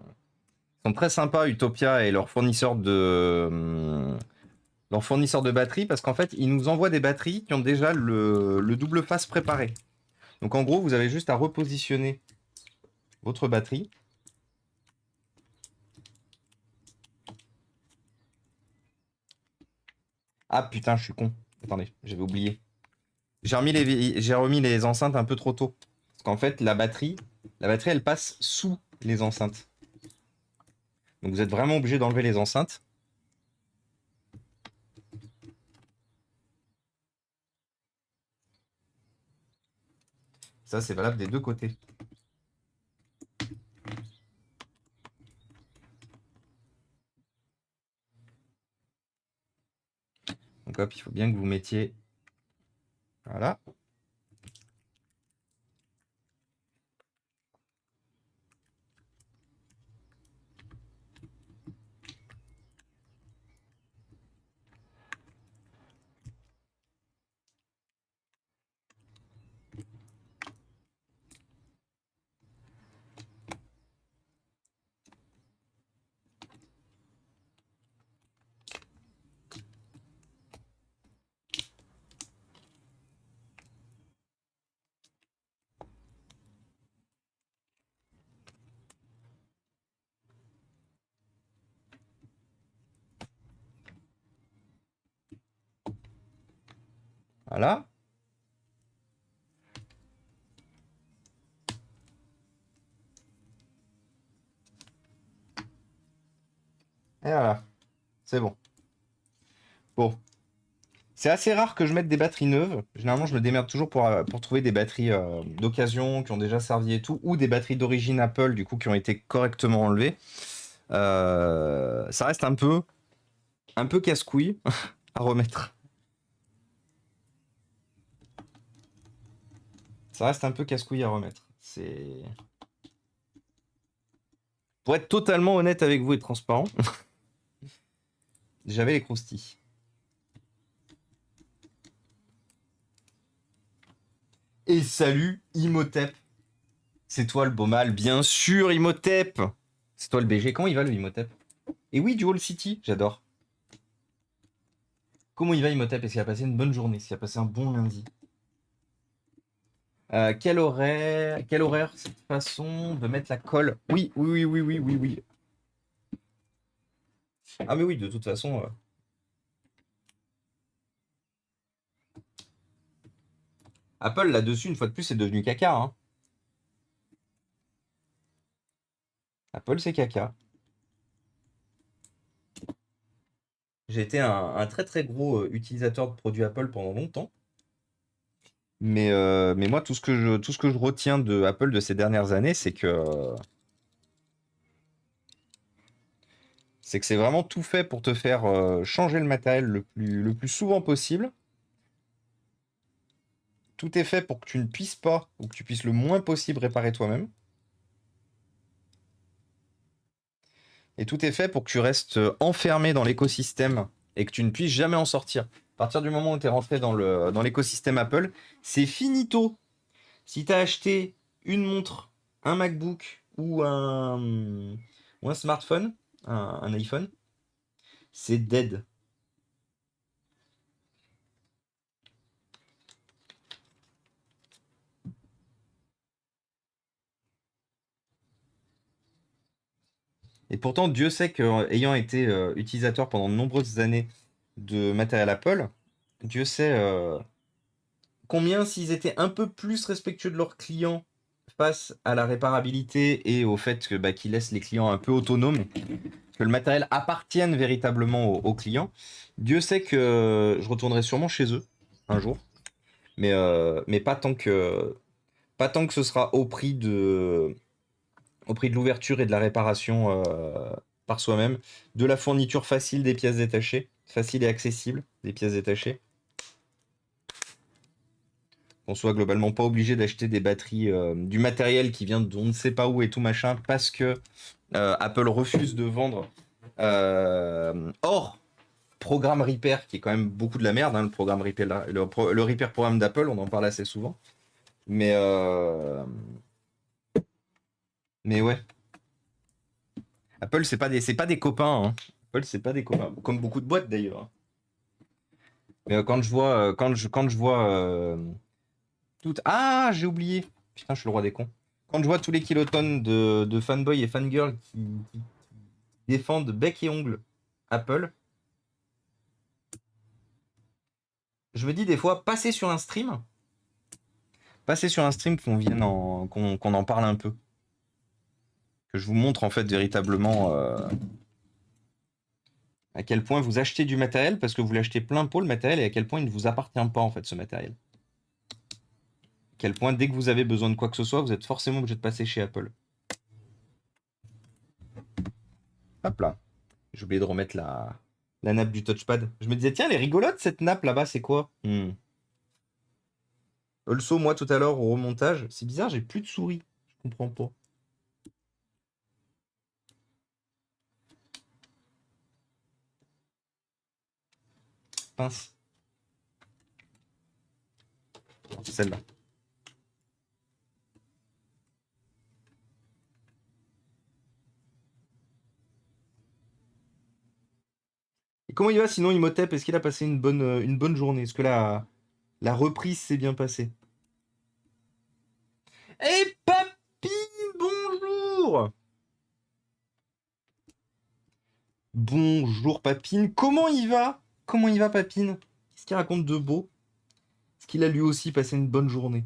sont très sympas, Utopia et leur fournisseur de batteries, parce qu'en fait, ils nous envoient des batteries qui ont déjà le double face préparé. Donc en gros, vous avez juste à repositionner votre batterie. Ah putain, je suis con. Attendez, j'avais oublié. J'ai remis les enceintes un peu trop tôt. Parce qu'en fait, la batterie, elle passe sous les enceintes. Donc vous êtes vraiment obligé d'enlever les enceintes. Ça, c'est valable des deux côtés. Donc hop, il faut bien que vous mettiez... Voilà. Voilà. Et voilà. C'est bon. Bon. C'est assez rare que je mette des batteries neuves. Généralement, je me démerde toujours pour trouver des batteries d'occasion qui ont déjà servi et tout, ou des batteries d'origine Apple, du coup, qui ont été correctement enlevées. Ça reste un peu casse-couille à remettre. Ça reste un peu casse-couille à remettre. C'est... Pour être totalement honnête avec vous et transparent, j'avais les croustilles. Et salut Imhotep. C'est toi le beau mal, bien sûr Imhotep. C'est toi le BG. Comment il va le Imhotep? Et oui, du Wall City, j'adore. Comment il va Imhotep? Est-ce qu'il a passé une bonne journée? Est-ce qu'il a passé un bon lundi? Quel horaire cette façon de mettre la colle? Oui, oui, oui, oui, oui, oui, oui. Ah mais oui, de toute façon. Apple là-dessus, une fois de plus, c'est devenu caca, hein. Apple, c'est caca. J'ai été un très très gros utilisateur de produits Apple pendant longtemps. Mais moi, tout ce que je retiens de Apple de ces dernières années, c'est que c'est vraiment tout fait pour te faire changer le matériel le plus souvent possible. Tout est fait pour que tu ne puisses pas, ou que tu puisses le moins possible réparer toi-même. Et tout est fait pour que tu restes enfermé dans l'écosystème et que tu ne puisses jamais en sortir. À partir du moment où tu es rentré dans l'écosystème Apple, c'est finito. Si tu as acheté une montre, un MacBook ou un smartphone, un iPhone, c'est dead. Et pourtant, Dieu sait qu'ayant été utilisateur pendant de nombreuses années de matériel Apple, Dieu sait combien s'ils étaient un peu plus respectueux de leurs clients face à la réparabilité et au fait que, bah, qu'ils laissent les clients un peu autonomes, que le matériel appartienne véritablement aux clients, Dieu sait que je retournerai sûrement chez eux un jour, mais pas tant que ce sera au prix de l'ouverture et de la réparation par soi-même, de la fourniture facile des pièces détachées, facile et accessible des pièces détachées, qu'on soit globalement pas obligé d'acheter des batteries, du matériel qui vient d'on ne sait pas où et tout machin, parce que Apple refuse de vendre hors programme Repair, qui est quand même beaucoup de la merde, hein, le programme Repair, le Repair programme d'Apple, on en parle assez souvent. Mais, euh, mais ouais, Apple, c'est pas des copains. Hein. Apple, c'est pas des copains, comme beaucoup de boîtes d'ailleurs. Mais quand je vois tout, ah, j'ai oublié. Putain, je suis le roi des cons. Quand je vois tous les kilotonnes de fanboys et fangirls qui défendent bec et ongle Apple, je me dis des fois, passer sur un stream qu'on en parle un peu, que je vous montre en fait véritablement à quel point vous achetez du matériel parce que vous l'achetez plein pot le matériel et à quel point il ne vous appartient pas en fait ce matériel. À quel point dès que vous avez besoin de quoi que ce soit, vous êtes forcément obligé de passer chez Apple. Hop là. J'ai oublié de remettre la nappe du touchpad. Je me disais, tiens, elle est rigolote cette nappe là-bas, c'est quoi Also, moi tout à l'heure au remontage, c'est bizarre, j'ai plus de souris. Je comprends pas. Pince. Celle-là. Et comment il va sinon, Imhotep? Est-ce qu'il a passé une bonne journée? Est-ce que la reprise s'est bien passée? Eh Papine, bonjour! Bonjour Papine, comment il va? Comment il va Papine? Qu'est-ce qu'il raconte de beau? Est-ce qu'il a lui aussi passé une bonne journée?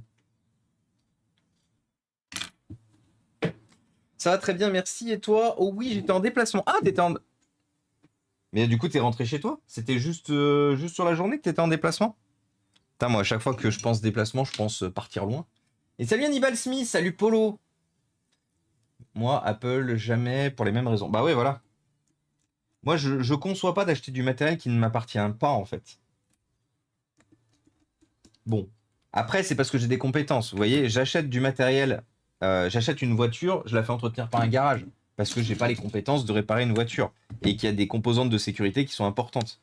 Ça va très bien, merci. Et toi? Oh oui, j'étais en déplacement. Ah, t'étais en... Mais du coup, t'es rentré chez toi? C'était juste sur la journée que t'étais en déplacement? Putain, moi, à chaque fois que je pense déplacement, je pense partir loin. Et salut Hannibal Smith, salut Polo. Moi, Apple, jamais pour les mêmes raisons. Bah ouais, voilà. Moi, je conçois pas d'acheter du matériel qui ne m'appartient pas, en fait. Bon. Après, c'est parce que j'ai des compétences. Vous voyez, j'achète du matériel, j'achète une voiture, je la fais entretenir par un garage. Parce que j'ai pas les compétences de réparer une voiture. Et qu'il y a des composantes de sécurité qui sont importantes.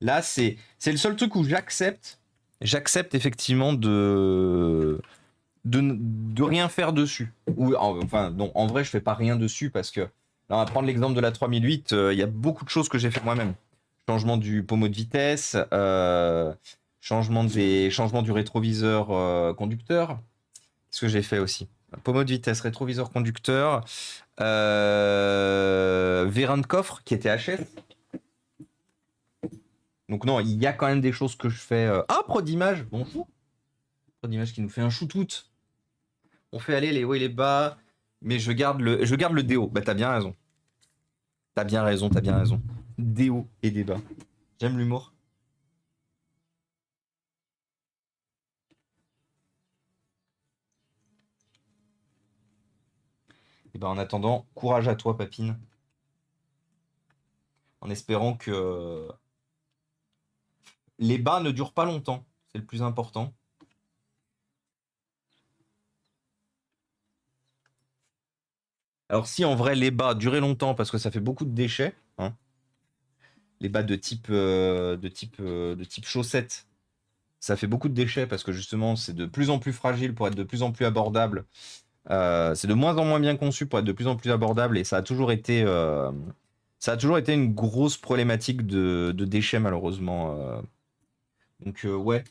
Là, c'est le seul truc où j'accepte effectivement de rien faire dessus. Enfin, non, en vrai, je fais pas rien dessus parce que, là, on va prendre l'exemple de la 3008, il y a beaucoup de choses que j'ai fait moi-même. Changement du pommeau de vitesse, changement du rétroviseur conducteur. Ce que j'ai fait aussi. Pommeau de vitesse, rétroviseur conducteur, vérin de coffre qui était HS. Donc non, il y a quand même des choses que je fais. Ah, Prodimage, bonjour. Prodimage qui nous fait un shootout. On fait aller les hauts et les bas, mais je garde le déo. Bah t'as bien raison. T'as bien raison, t'as bien raison. Des hauts et des bas. J'aime l'humour. Et ben en attendant, courage à toi, Papine. En espérant que les bas ne durent pas longtemps. C'est le plus important. Alors si en vrai les bas duraient longtemps parce que ça fait beaucoup de déchets, hein, les bas de type chaussettes, ça fait beaucoup de déchets parce que justement c'est de plus en plus fragile pour être de plus en plus abordable. C'est de moins en moins bien conçu pour être de plus en plus abordable et ça a toujours été une grosse problématique de déchets malheureusement. Donc ouais,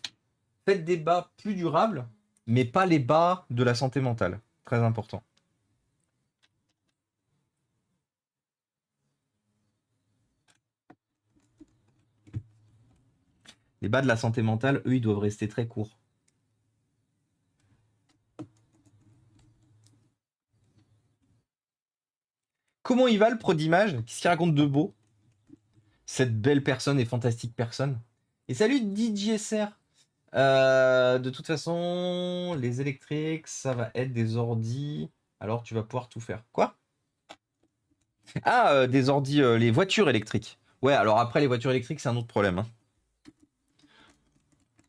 faites des bas plus durables, mais pas les bas de la santé mentale. Très important. Les bas de la santé mentale, eux, ils doivent rester très courts. Comment il va le pro d'image? Qu'est-ce qu'il raconte de beau? Cette belle personne et fantastique personne. Et salut DJSR. De toute façon, les électriques, ça va être des ordis. Alors tu vas pouvoir tout faire. Quoi? Ah, des ordis, les voitures électriques. Ouais, alors après, les voitures électriques, c'est un autre problème, hein.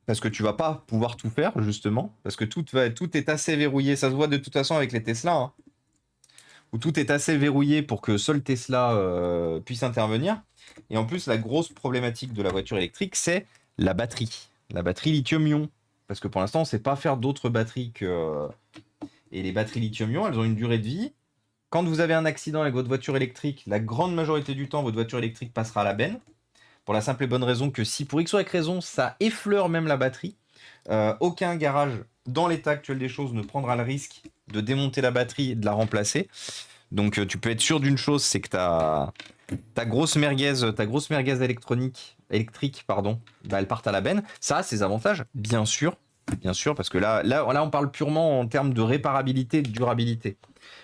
Parce que tu vas pas pouvoir tout faire, justement. Parce que tout est assez verrouillé. Ça se voit de toute façon avec les Tesla, hein, où tout est assez verrouillé pour que seul Tesla puisse intervenir. Et en plus, la grosse problématique de la voiture électrique, c'est la batterie. La batterie lithium-ion. Parce que pour l'instant, on ne sait pas faire d'autres batteries que. Et les batteries lithium-ion, elles ont une durée de vie. Quand vous avez un accident avec votre voiture électrique, la grande majorité du temps, votre voiture électrique passera à la benne. Pour la simple et bonne raison que si, pour X ou Y raison, ça effleure même la batterie, aucun garage, dans l'état actuel des choses, ne prendra le risque de démonter la batterie et de la remplacer. Donc tu peux être sûr d'une chose, c'est que ta grosse merguez électrique, pardon, bah, elle part à la benne. Ça a ses avantages, bien sûr, parce que là, on parle purement en termes de réparabilité, de durabilité.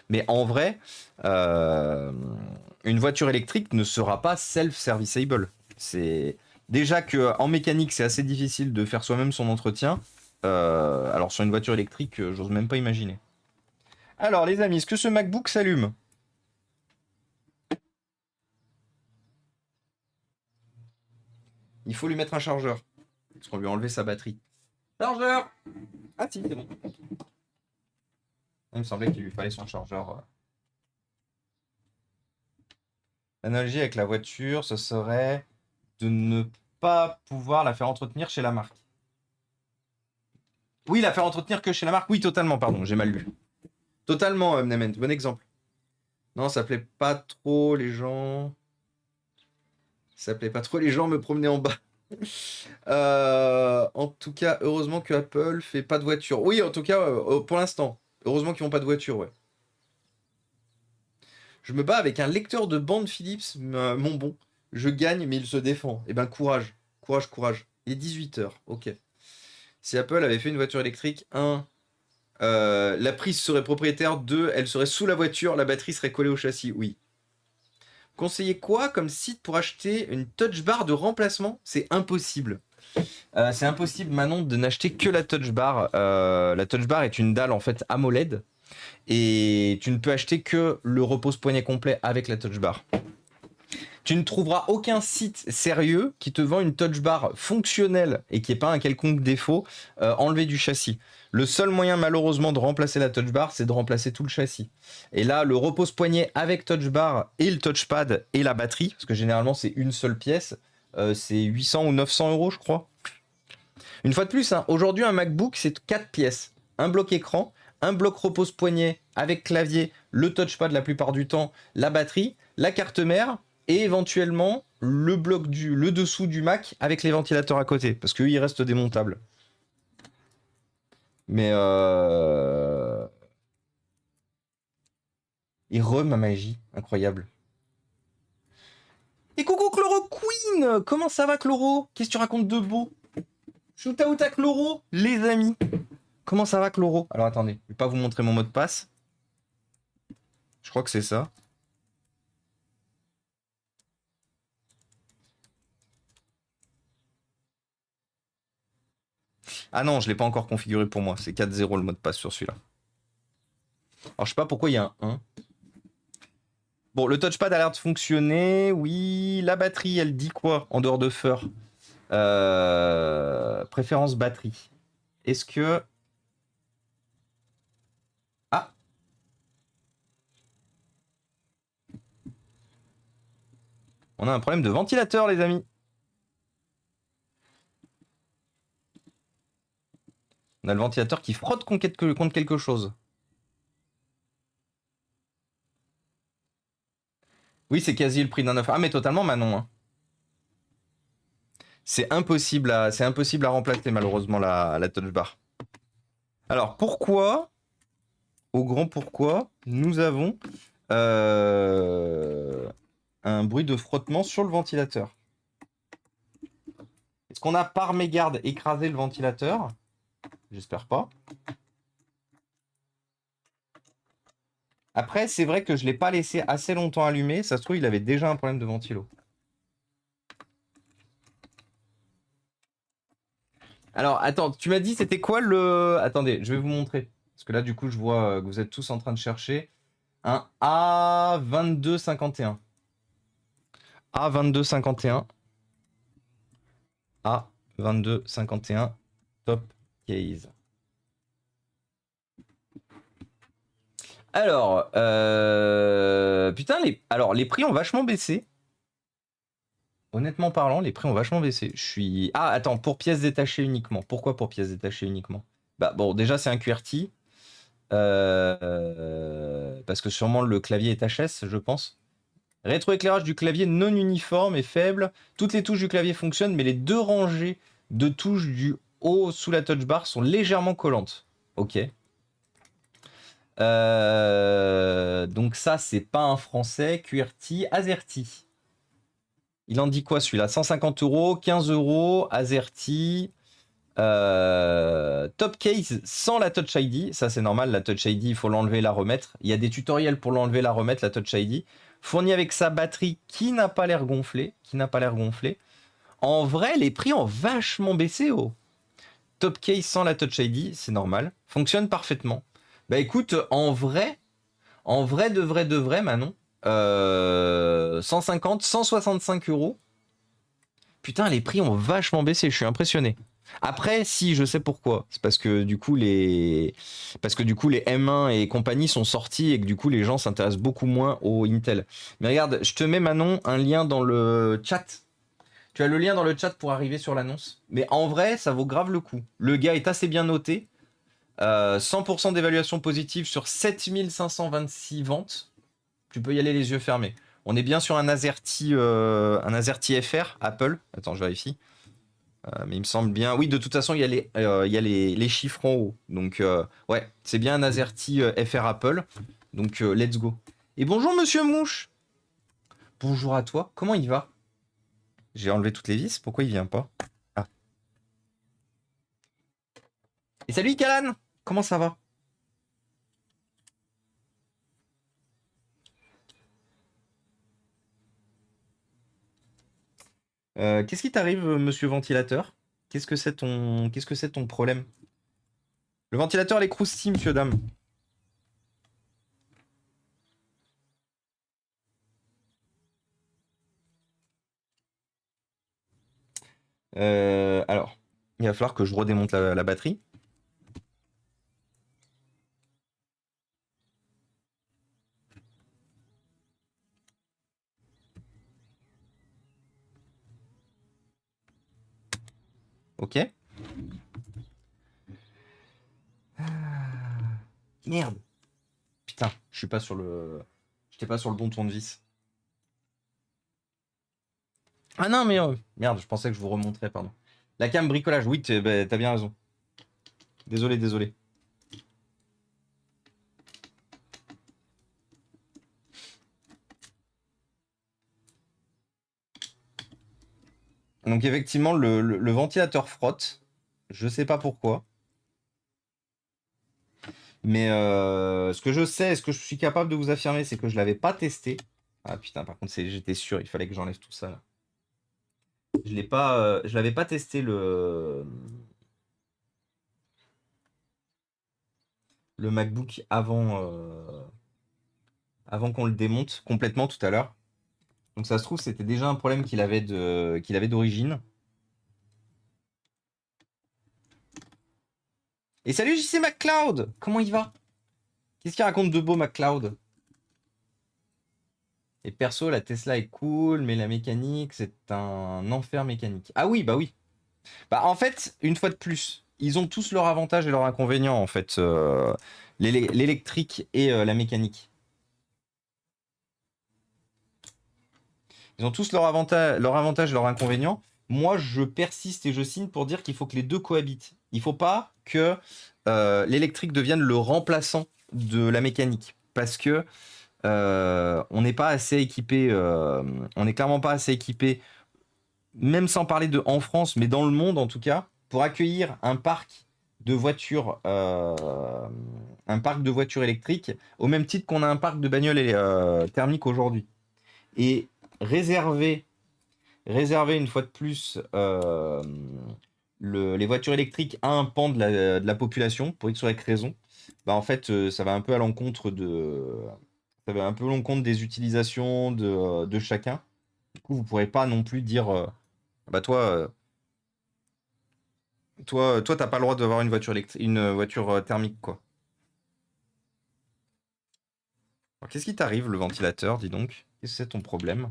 Mais en vrai, une voiture électrique ne sera pas self-serviceable. C'est déjà que en mécanique, c'est assez difficile de faire soi-même son entretien. Alors sur une voiture électrique, j'ose même pas imaginer. Alors les amis, est-ce que ce MacBook s'allume? Il faut lui mettre un chargeur. Parce qu'on lui a enlevé sa batterie. Chargeur! Ah si, c'est bon. Il me semblait qu'il lui fallait son chargeur. L'analogie avec la voiture, ce serait de ne pas pouvoir la faire entretenir chez la marque. Oui, la faire entretenir que chez la marque. Oui, totalement, pardon, j'ai mal lu. Totalement, Mnement, bon exemple. Non, ça plaît pas trop les gens. Ça plaît pas trop les gens me promener en bas. En tout cas, heureusement que Apple fait pas de voiture. Oui, en tout cas, pour l'instant. Heureusement qu'ils font pas de voiture, ouais. Je me bats avec un lecteur de bande Philips, mon bon. Je gagne, mais il se défend. Eh ben, courage. Courage, courage. Il est 18h, ok. Si Apple avait fait une voiture électrique, 1, la prise serait propriétaire, 2, elle serait sous la voiture, la batterie serait collée au châssis, oui. Conseiller quoi comme site pour acheter une touch bar de remplacement? C'est impossible. C'est impossible, Manon, de n'acheter que la touch bar. La touch bar est une dalle en fait AMOLED et tu ne peux acheter que le repose-poignet complet avec la touch bar. Tu ne trouveras aucun site sérieux qui te vend une touch bar fonctionnelle et qui n'ait pas un quelconque défaut enlevé du châssis. Le seul moyen malheureusement de remplacer la touch bar, c'est de remplacer tout le châssis. Et là, le repose-poignet avec touch bar et le touchpad et la batterie, parce que généralement c'est une seule pièce, c'est 800 ou 900 euros je crois. Une fois de plus, hein, aujourd'hui un MacBook c'est 4 pièces. Un bloc écran, un bloc repose-poignet avec clavier, le touchpad la plupart du temps, la batterie, la carte mère et éventuellement le dessous du Mac avec les ventilateurs à côté, parce qu'eux ils restent démontables. Mais Et ma magie, incroyable. Et coucou Chloro Queen! Comment ça va Chloro? Qu'est-ce que tu racontes de beau? Shoot out à Chloro, les amis! Comment ça va Chloro? Alors attendez, je vais pas vous montrer mon mot de passe. Je crois que c'est ça. Ah non, je l'ai pas encore configuré pour moi. C'est 4-0 le mot de passe sur celui-là. Alors je sais pas pourquoi il y a un 1. Bon, le touchpad a l'air de fonctionner. Oui, la batterie, elle dit quoi en dehors de Fur? Préférence batterie. Est-ce que... Ah, on a un problème de ventilateur, les amis. On a le ventilateur qui frotte contre quelque chose. Oui, c'est quasi le prix d'un neuf. Ah, mais totalement, Manon. Hein. C'est impossible à remplacer, malheureusement, la touch bar. Alors, pourquoi, au grand pourquoi, nous avons un bruit de frottement sur le ventilateur? Est-ce qu'on a par mégarde écrasé le ventilateur? J'espère pas. Après, c'est vrai que je ne l'ai pas laissé assez longtemps allumé. Ça se trouve, il avait déjà un problème de ventilo. Alors, attends, tu m'as dit c'était quoi le... Attendez, je vais vous montrer. Parce que là, du coup, je vois que vous êtes tous en train de chercher un A2251. A2251. A2251. Top case. Alors, putain, les prix ont vachement baissé. Honnêtement parlant, les prix ont vachement baissé. Je suis... Ah, attends, pour pièces détachées uniquement. Pourquoi pour pièces détachées uniquement? Bah bon, déjà, c'est un QWERTY. Parce que sûrement le clavier est HS, je pense. Rétroéclairage du clavier non uniforme et faible. Toutes les touches du clavier fonctionnent, mais les deux rangées de touches du haut sous la touch bar sont légèrement collantes. Ok. Donc ça, c'est pas un français. QWERTY, AZERTY. Il en dit quoi celui-là? 150 €, 15 €, AZERTY. Top case sans la Touch ID. Ça, c'est normal. La Touch ID, il faut l'enlever et la remettre. Il y a des tutoriels pour l'enlever et la remettre, la Touch ID. Fourni avec sa batterie qui n'a pas l'air gonflée. En vrai, les prix ont vachement baissé. Oh. Top case sans la Touch ID, c'est normal. Fonctionne parfaitement. Bah écoute, en vrai, de vrai, Manon, 150, 165 €. Putain, les prix ont vachement baissé, je suis impressionné. Après, si, je sais pourquoi. C'est parce que du coup, les M1 et compagnie sont sortis et que du coup, les gens s'intéressent beaucoup moins au Intel. Mais regarde, je te mets Manon un lien dans le chat. Tu as le lien dans le chat pour arriver sur l'annonce. Mais en vrai, ça vaut grave le coup. Le gars est assez bien noté. 100% d'évaluation positive sur 7526 ventes. Tu peux y aller les yeux fermés. On est bien sur un AZERTY FR Apple. Attends, je vérifie. Mais il me semble bien. Oui, de toute façon, il y a les chiffres en haut. Donc, ouais, c'est bien un AZERTY FR Apple. Donc, let's go. Et bonjour, monsieur Mouche. Bonjour à toi. Comment il va? J'ai enlevé toutes les vis. Pourquoi il vient pas? Ah. Et salut, Kalan. Comment ça va? Qu'est-ce qui t'arrive, monsieur ventilateur? Qu'est-ce que c'est ton problème? Le ventilateur, les croustilles, monsieur, dame. Alors, il va falloir que je redémonte la batterie. Ok. Merde. Putain, je suis pas sur le... J'étais pas sur le bon tournevis. Ah non, mais... Merde, je pensais que je vous remontrais, pardon. La cam bricolage, oui, t'as bien raison. Désolé, désolé. Donc effectivement, le ventilateur frotte. Je sais pas pourquoi. Mais ce que je sais, ce que je suis capable de vous affirmer, c'est que je l'avais pas testé. Ah putain, par contre, j'étais sûr, il fallait que j'enlève tout ça là. Je l'avais pas testé le MacBook avant avant qu'on le démonte complètement tout à l'heure. Donc ça se trouve, c'était déjà un problème qu'il avait d'origine. Et salut JC McCloud! Comment il va? Qu'est-ce qu'il raconte de beau McCloud? Et perso, la Tesla est cool, mais la mécanique, c'est un enfer mécanique. Ah oui, bah oui. Bah en fait, une fois de plus, ils ont tous leurs avantages et leurs inconvénients, en fait. L'électrique et la mécanique. Ils ont tous leurs avantages et leurs inconvénients. Moi, je persiste et je signe pour dire qu'il faut que les deux cohabitent. Il ne faut pas que l'électrique devienne le remplaçant de la mécanique. Parce que on n'est pas assez équipé, on n'est clairement pas assez équipé, même sans parler de en France, mais dans le monde en tout cas, pour accueillir un parc de voitures électriques, au même titre qu'on a un parc de bagnoles thermiques aujourd'hui. Et réserver, réserver une fois de plus les voitures électriques à un pan de la population, pour X ou Y raison, bah en fait, ça va un peu à l'encontre ça va un peu à l'encontre des utilisations de chacun. Du coup, vous pourrez pas non plus dire, bah toi, t'as pas le droit d'avoir une voiture une voiture thermique, quoi. Alors, qu'est-ce qui t'arrive, le ventilateur, dis donc? Qu'est-ce que c'est ton problème?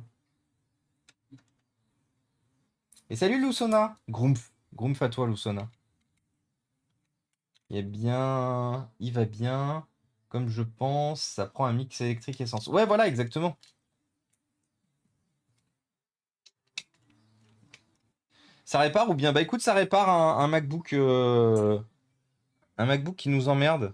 Et salut Lusona! Grumpf. Grumpf à toi, Lusona. Eh bien, il va bien. Comme je pense, ça prend un mix électrique essence. Ouais, voilà, exactement. Ça répare ou bien? Bah écoute, ça répare un MacBook qui nous emmerde.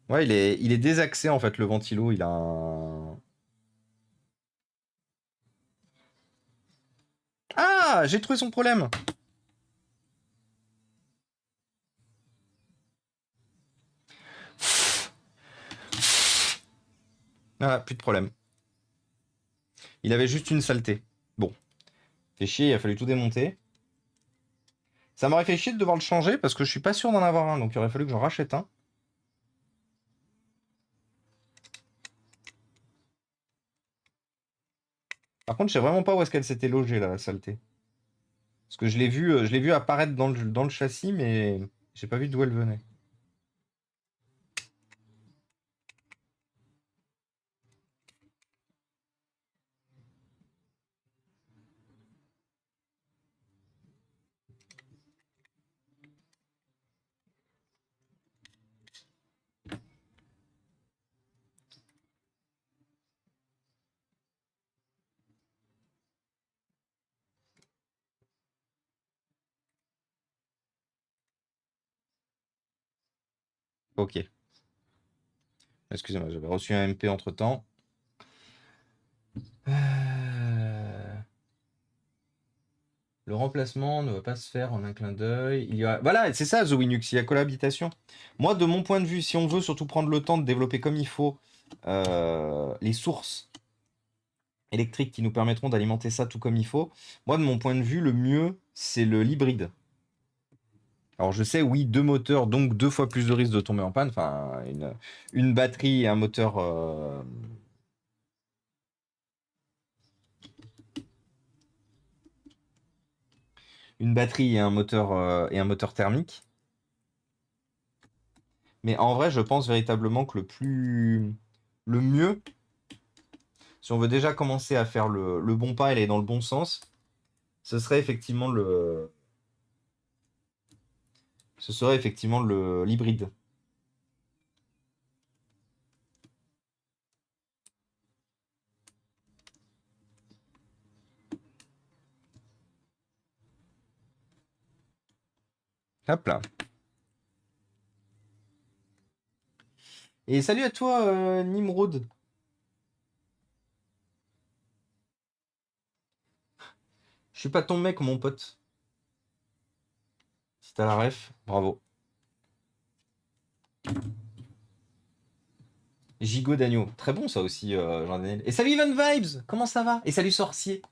Ouais, il est désaxé en fait, le ventilo. Il a un. Ah, j'ai trouvé son problème. Ah, plus de problème. Il avait juste une saleté. Bon, fait chier, il a fallu tout démonter. Ça m'aurait fait chier de devoir le changer parce que je suis pas sûr d'en avoir un, donc il aurait fallu que j'en rachète un. Par contre, je sais vraiment pas où est-ce qu'elle s'était logée, la saleté. Parce que je l'ai vu apparaître dans le châssis, mais j'ai pas vu d'où elle venait. Ok. Excusez-moi, j'avais reçu un MP entre-temps. Le remplacement ne va pas se faire en un clin d'œil. Voilà, c'est ça, The Winux, il y a cohabitation. Moi, de mon point de vue, si on veut surtout prendre le temps de développer comme il faut les sources électriques qui nous permettront d'alimenter ça tout comme il faut, moi, de mon point de vue, le mieux, c'est l'hybride. Alors, je sais, oui, deux moteurs, donc deux fois plus de risque de tomber en panne. Enfin, une batterie et un moteur. Une batterie et un moteur thermique. Mais en vrai, je pense véritablement que le mieux, si on veut déjà commencer à faire le bon pas et aller dans le bon sens, ce serait effectivement l'hybride. Hop là. Et salut à toi, Nimrod. Je suis pas ton mec, mon pote. Si t'as la ref, bravo. Gigot d'agneau. Très bon ça aussi, Jean-Daniel. Et salut Even Vibes, comment ça va? Et salut Sorcier.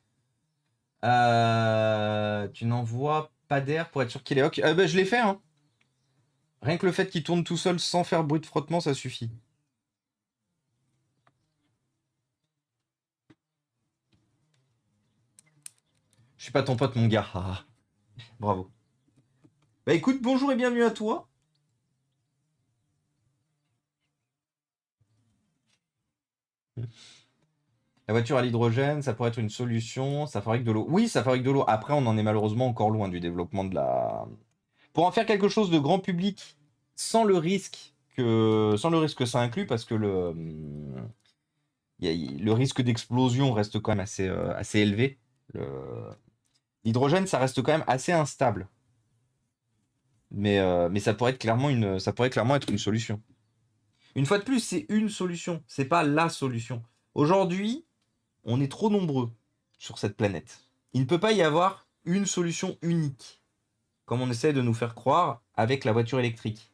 Tu n'envoies pas d'air pour être sûr qu'il est ok. Bah, je l'ai fait, hein. Rien que le fait qu'il tourne tout seul sans faire bruit de frottement, ça suffit. Je suis pas ton pote, mon gars. Ah, bravo. Bah écoute, bonjour et bienvenue à toi. La voiture à l'hydrogène, ça pourrait être une solution. Ça fabrique de l'eau. Oui, ça fabrique de l'eau. Après, on en est malheureusement encore loin du développement de la. Pour en faire quelque chose de grand public, sans le risque que ça inclut, parce que le risque d'explosion reste quand même assez élevé. L'hydrogène, ça reste quand même assez instable. Mais ça pourrait clairement être une solution. Une fois de plus, c'est une solution, c'est pas la solution. Aujourd'hui, on est trop nombreux sur cette planète. Il ne peut pas y avoir une solution unique, comme on essaie de nous faire croire avec la voiture électrique.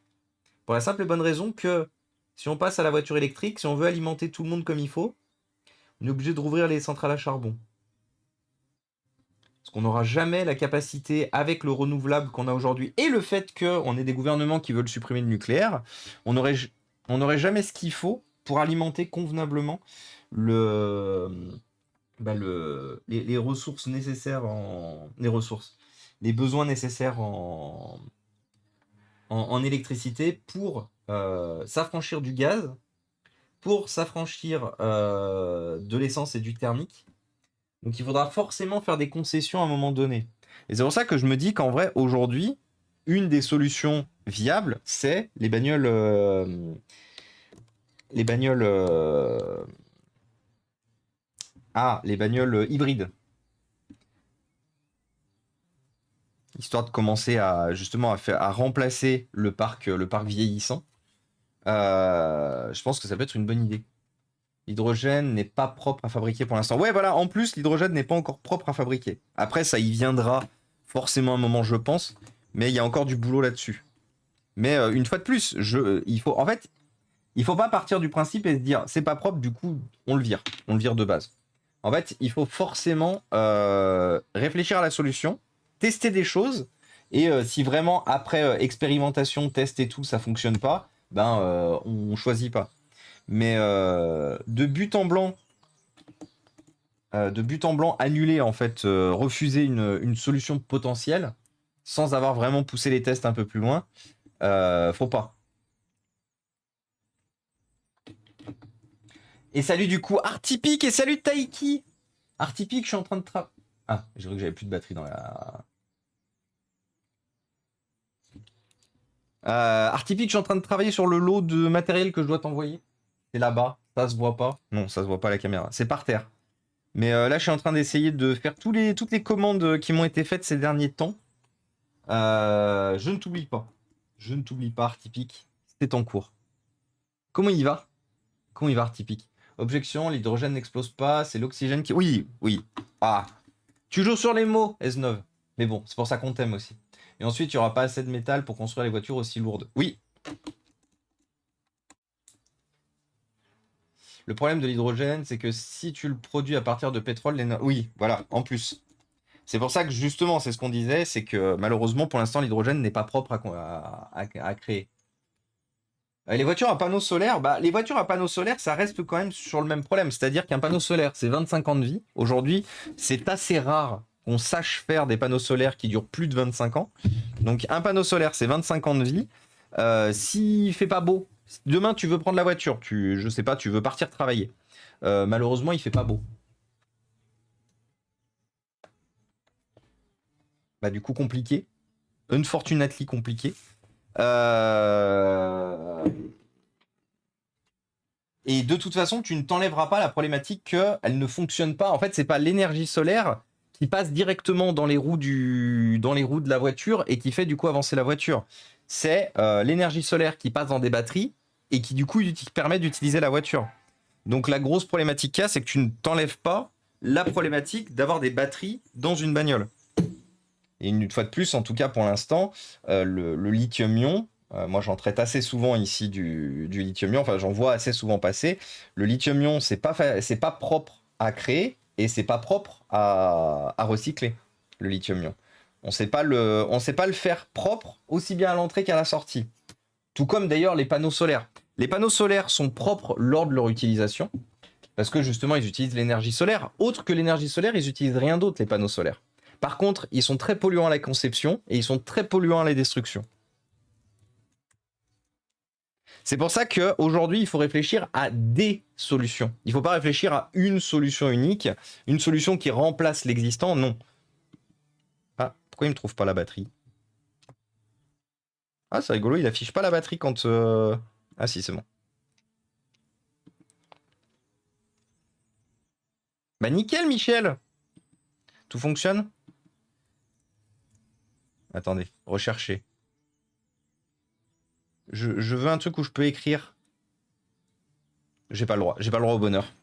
Pour la simple et bonne raison que si on passe à la voiture électrique, si on veut alimenter tout le monde comme il faut, on est obligé de rouvrir les centrales à charbon. Parce qu'on n'aura jamais la capacité, avec le renouvelable qu'on a aujourd'hui, et le fait qu'on ait des gouvernements qui veulent supprimer le nucléaire, on n'aurait jamais ce qu'il faut pour alimenter convenablement les ressources nécessaires les besoins nécessaires en électricité pour s'affranchir du gaz, pour s'affranchir de l'essence et du thermique. Donc il faudra forcément faire des concessions à un moment donné. Et c'est pour ça que je me dis qu'en vrai, aujourd'hui, une des solutions viables, c'est les bagnoles. Les bagnoles hybrides. Histoire de commencer à justement à remplacer le parc vieillissant. Je pense que ça peut être une bonne idée. L'hydrogène n'est pas propre à fabriquer pour l'instant. Ouais, voilà, en plus, l'hydrogène n'est pas encore propre à fabriquer. Après, ça y viendra forcément un moment, je pense, mais il y a encore du boulot là-dessus. Mais une fois de plus, en fait, il faut pas partir du principe et se dire c'est pas propre, du coup, on le vire de base. En fait, il faut forcément réfléchir à la solution, tester des choses, et si vraiment après expérimentation, test et tout, ça fonctionne pas, ben on choisit pas. Mais de but en blanc, annuler en fait, refuser une solution potentielle sans avoir vraiment poussé les tests un peu plus loin, faut pas. Et salut du coup Artipic et salut Taiki. Artipic, je suis en train de Ah, j'ai cru que j'avais plus de batterie dans la. Artipic, je suis en train de travailler sur le lot de matériel que je dois t'envoyer. C'est là-bas, ça se voit pas. Non, ça se voit pas à la caméra. C'est par terre. Mais là, je suis en train d'essayer de faire toutes les commandes qui m'ont été faites ces derniers temps. Je ne t'oublie pas. Je ne t'oublie pas, Artipic. C'est en cours. Comment il va? Comment il va, Artipic? Objection, l'hydrogène n'explose pas, c'est l'oxygène qui. Oui, oui. Ah. Tu joues sur les mots, S9. Mais bon, c'est pour ça qu'on t'aime aussi. Et ensuite, il n'y aura pas assez de métal pour construire les voitures aussi lourdes. Oui. Le problème de l'hydrogène, c'est que si tu le produis à partir de pétrole, oui, voilà, en plus. C'est pour ça que justement, c'est ce qu'on disait, c'est que malheureusement, pour l'instant, l'hydrogène n'est pas propre à créer. Les voitures à panneaux solaires, les voitures à panneaux solaires, ça reste quand même sur le même problème. C'est-à-dire qu'un panneau solaire, c'est 25 ans de vie. Aujourd'hui, c'est assez rare qu'on sache faire des panneaux solaires qui durent plus de 25 ans. Donc un panneau solaire, c'est 25 ans de vie. S'il fait pas beau, demain tu veux prendre la voiture, je sais pas, tu veux partir travailler. Malheureusement, il fait pas beau. Du coup, compliqué. Unfortunately compliqué. Et de toute façon, tu ne t'enlèveras pas la problématique qu'elle ne fonctionne pas. En fait, c'est pas l'énergie solaire qui passe directement dans les roues de la voiture et qui fait du coup avancer la voiture. C'est l'énergie solaire qui passe dans des batteries et qui du coup permet d'utiliser la voiture. Donc la grosse problématique qu'il y a, c'est que tu ne t'enlèves pas la problématique d'avoir des batteries dans une bagnole. Et une fois de plus, en tout cas pour l'instant, le lithium-ion, Moi, j'en traite assez souvent ici du lithium-ion. Enfin, j'en vois assez souvent passer. Le lithium-ion, c'est pas propre à créer et c'est pas propre à recycler, le lithium-ion. On sait pas le faire propre aussi bien à l'entrée qu'à la sortie. Tout comme d'ailleurs les panneaux solaires. Les panneaux solaires sont propres lors de leur utilisation parce que justement, ils utilisent l'énergie solaire. Autre que l'énergie solaire, ils utilisent rien d'autre, les panneaux solaires. Par contre, ils sont très polluants à la conception et ils sont très polluants à la destruction. C'est pour ça qu'aujourd'hui, il faut réfléchir à des solutions. Il ne faut pas réfléchir à une solution unique, une solution qui remplace l'existant, non. Ah, pourquoi il ne me trouve pas la batterie? Ah, c'est rigolo, il affiche pas la batterie quand... Ah si, c'est bon. Bah nickel, Michel. Tout fonctionne? Attendez, rechercher. Je veux un truc où je peux écrire. J'ai pas le droit au bonheur.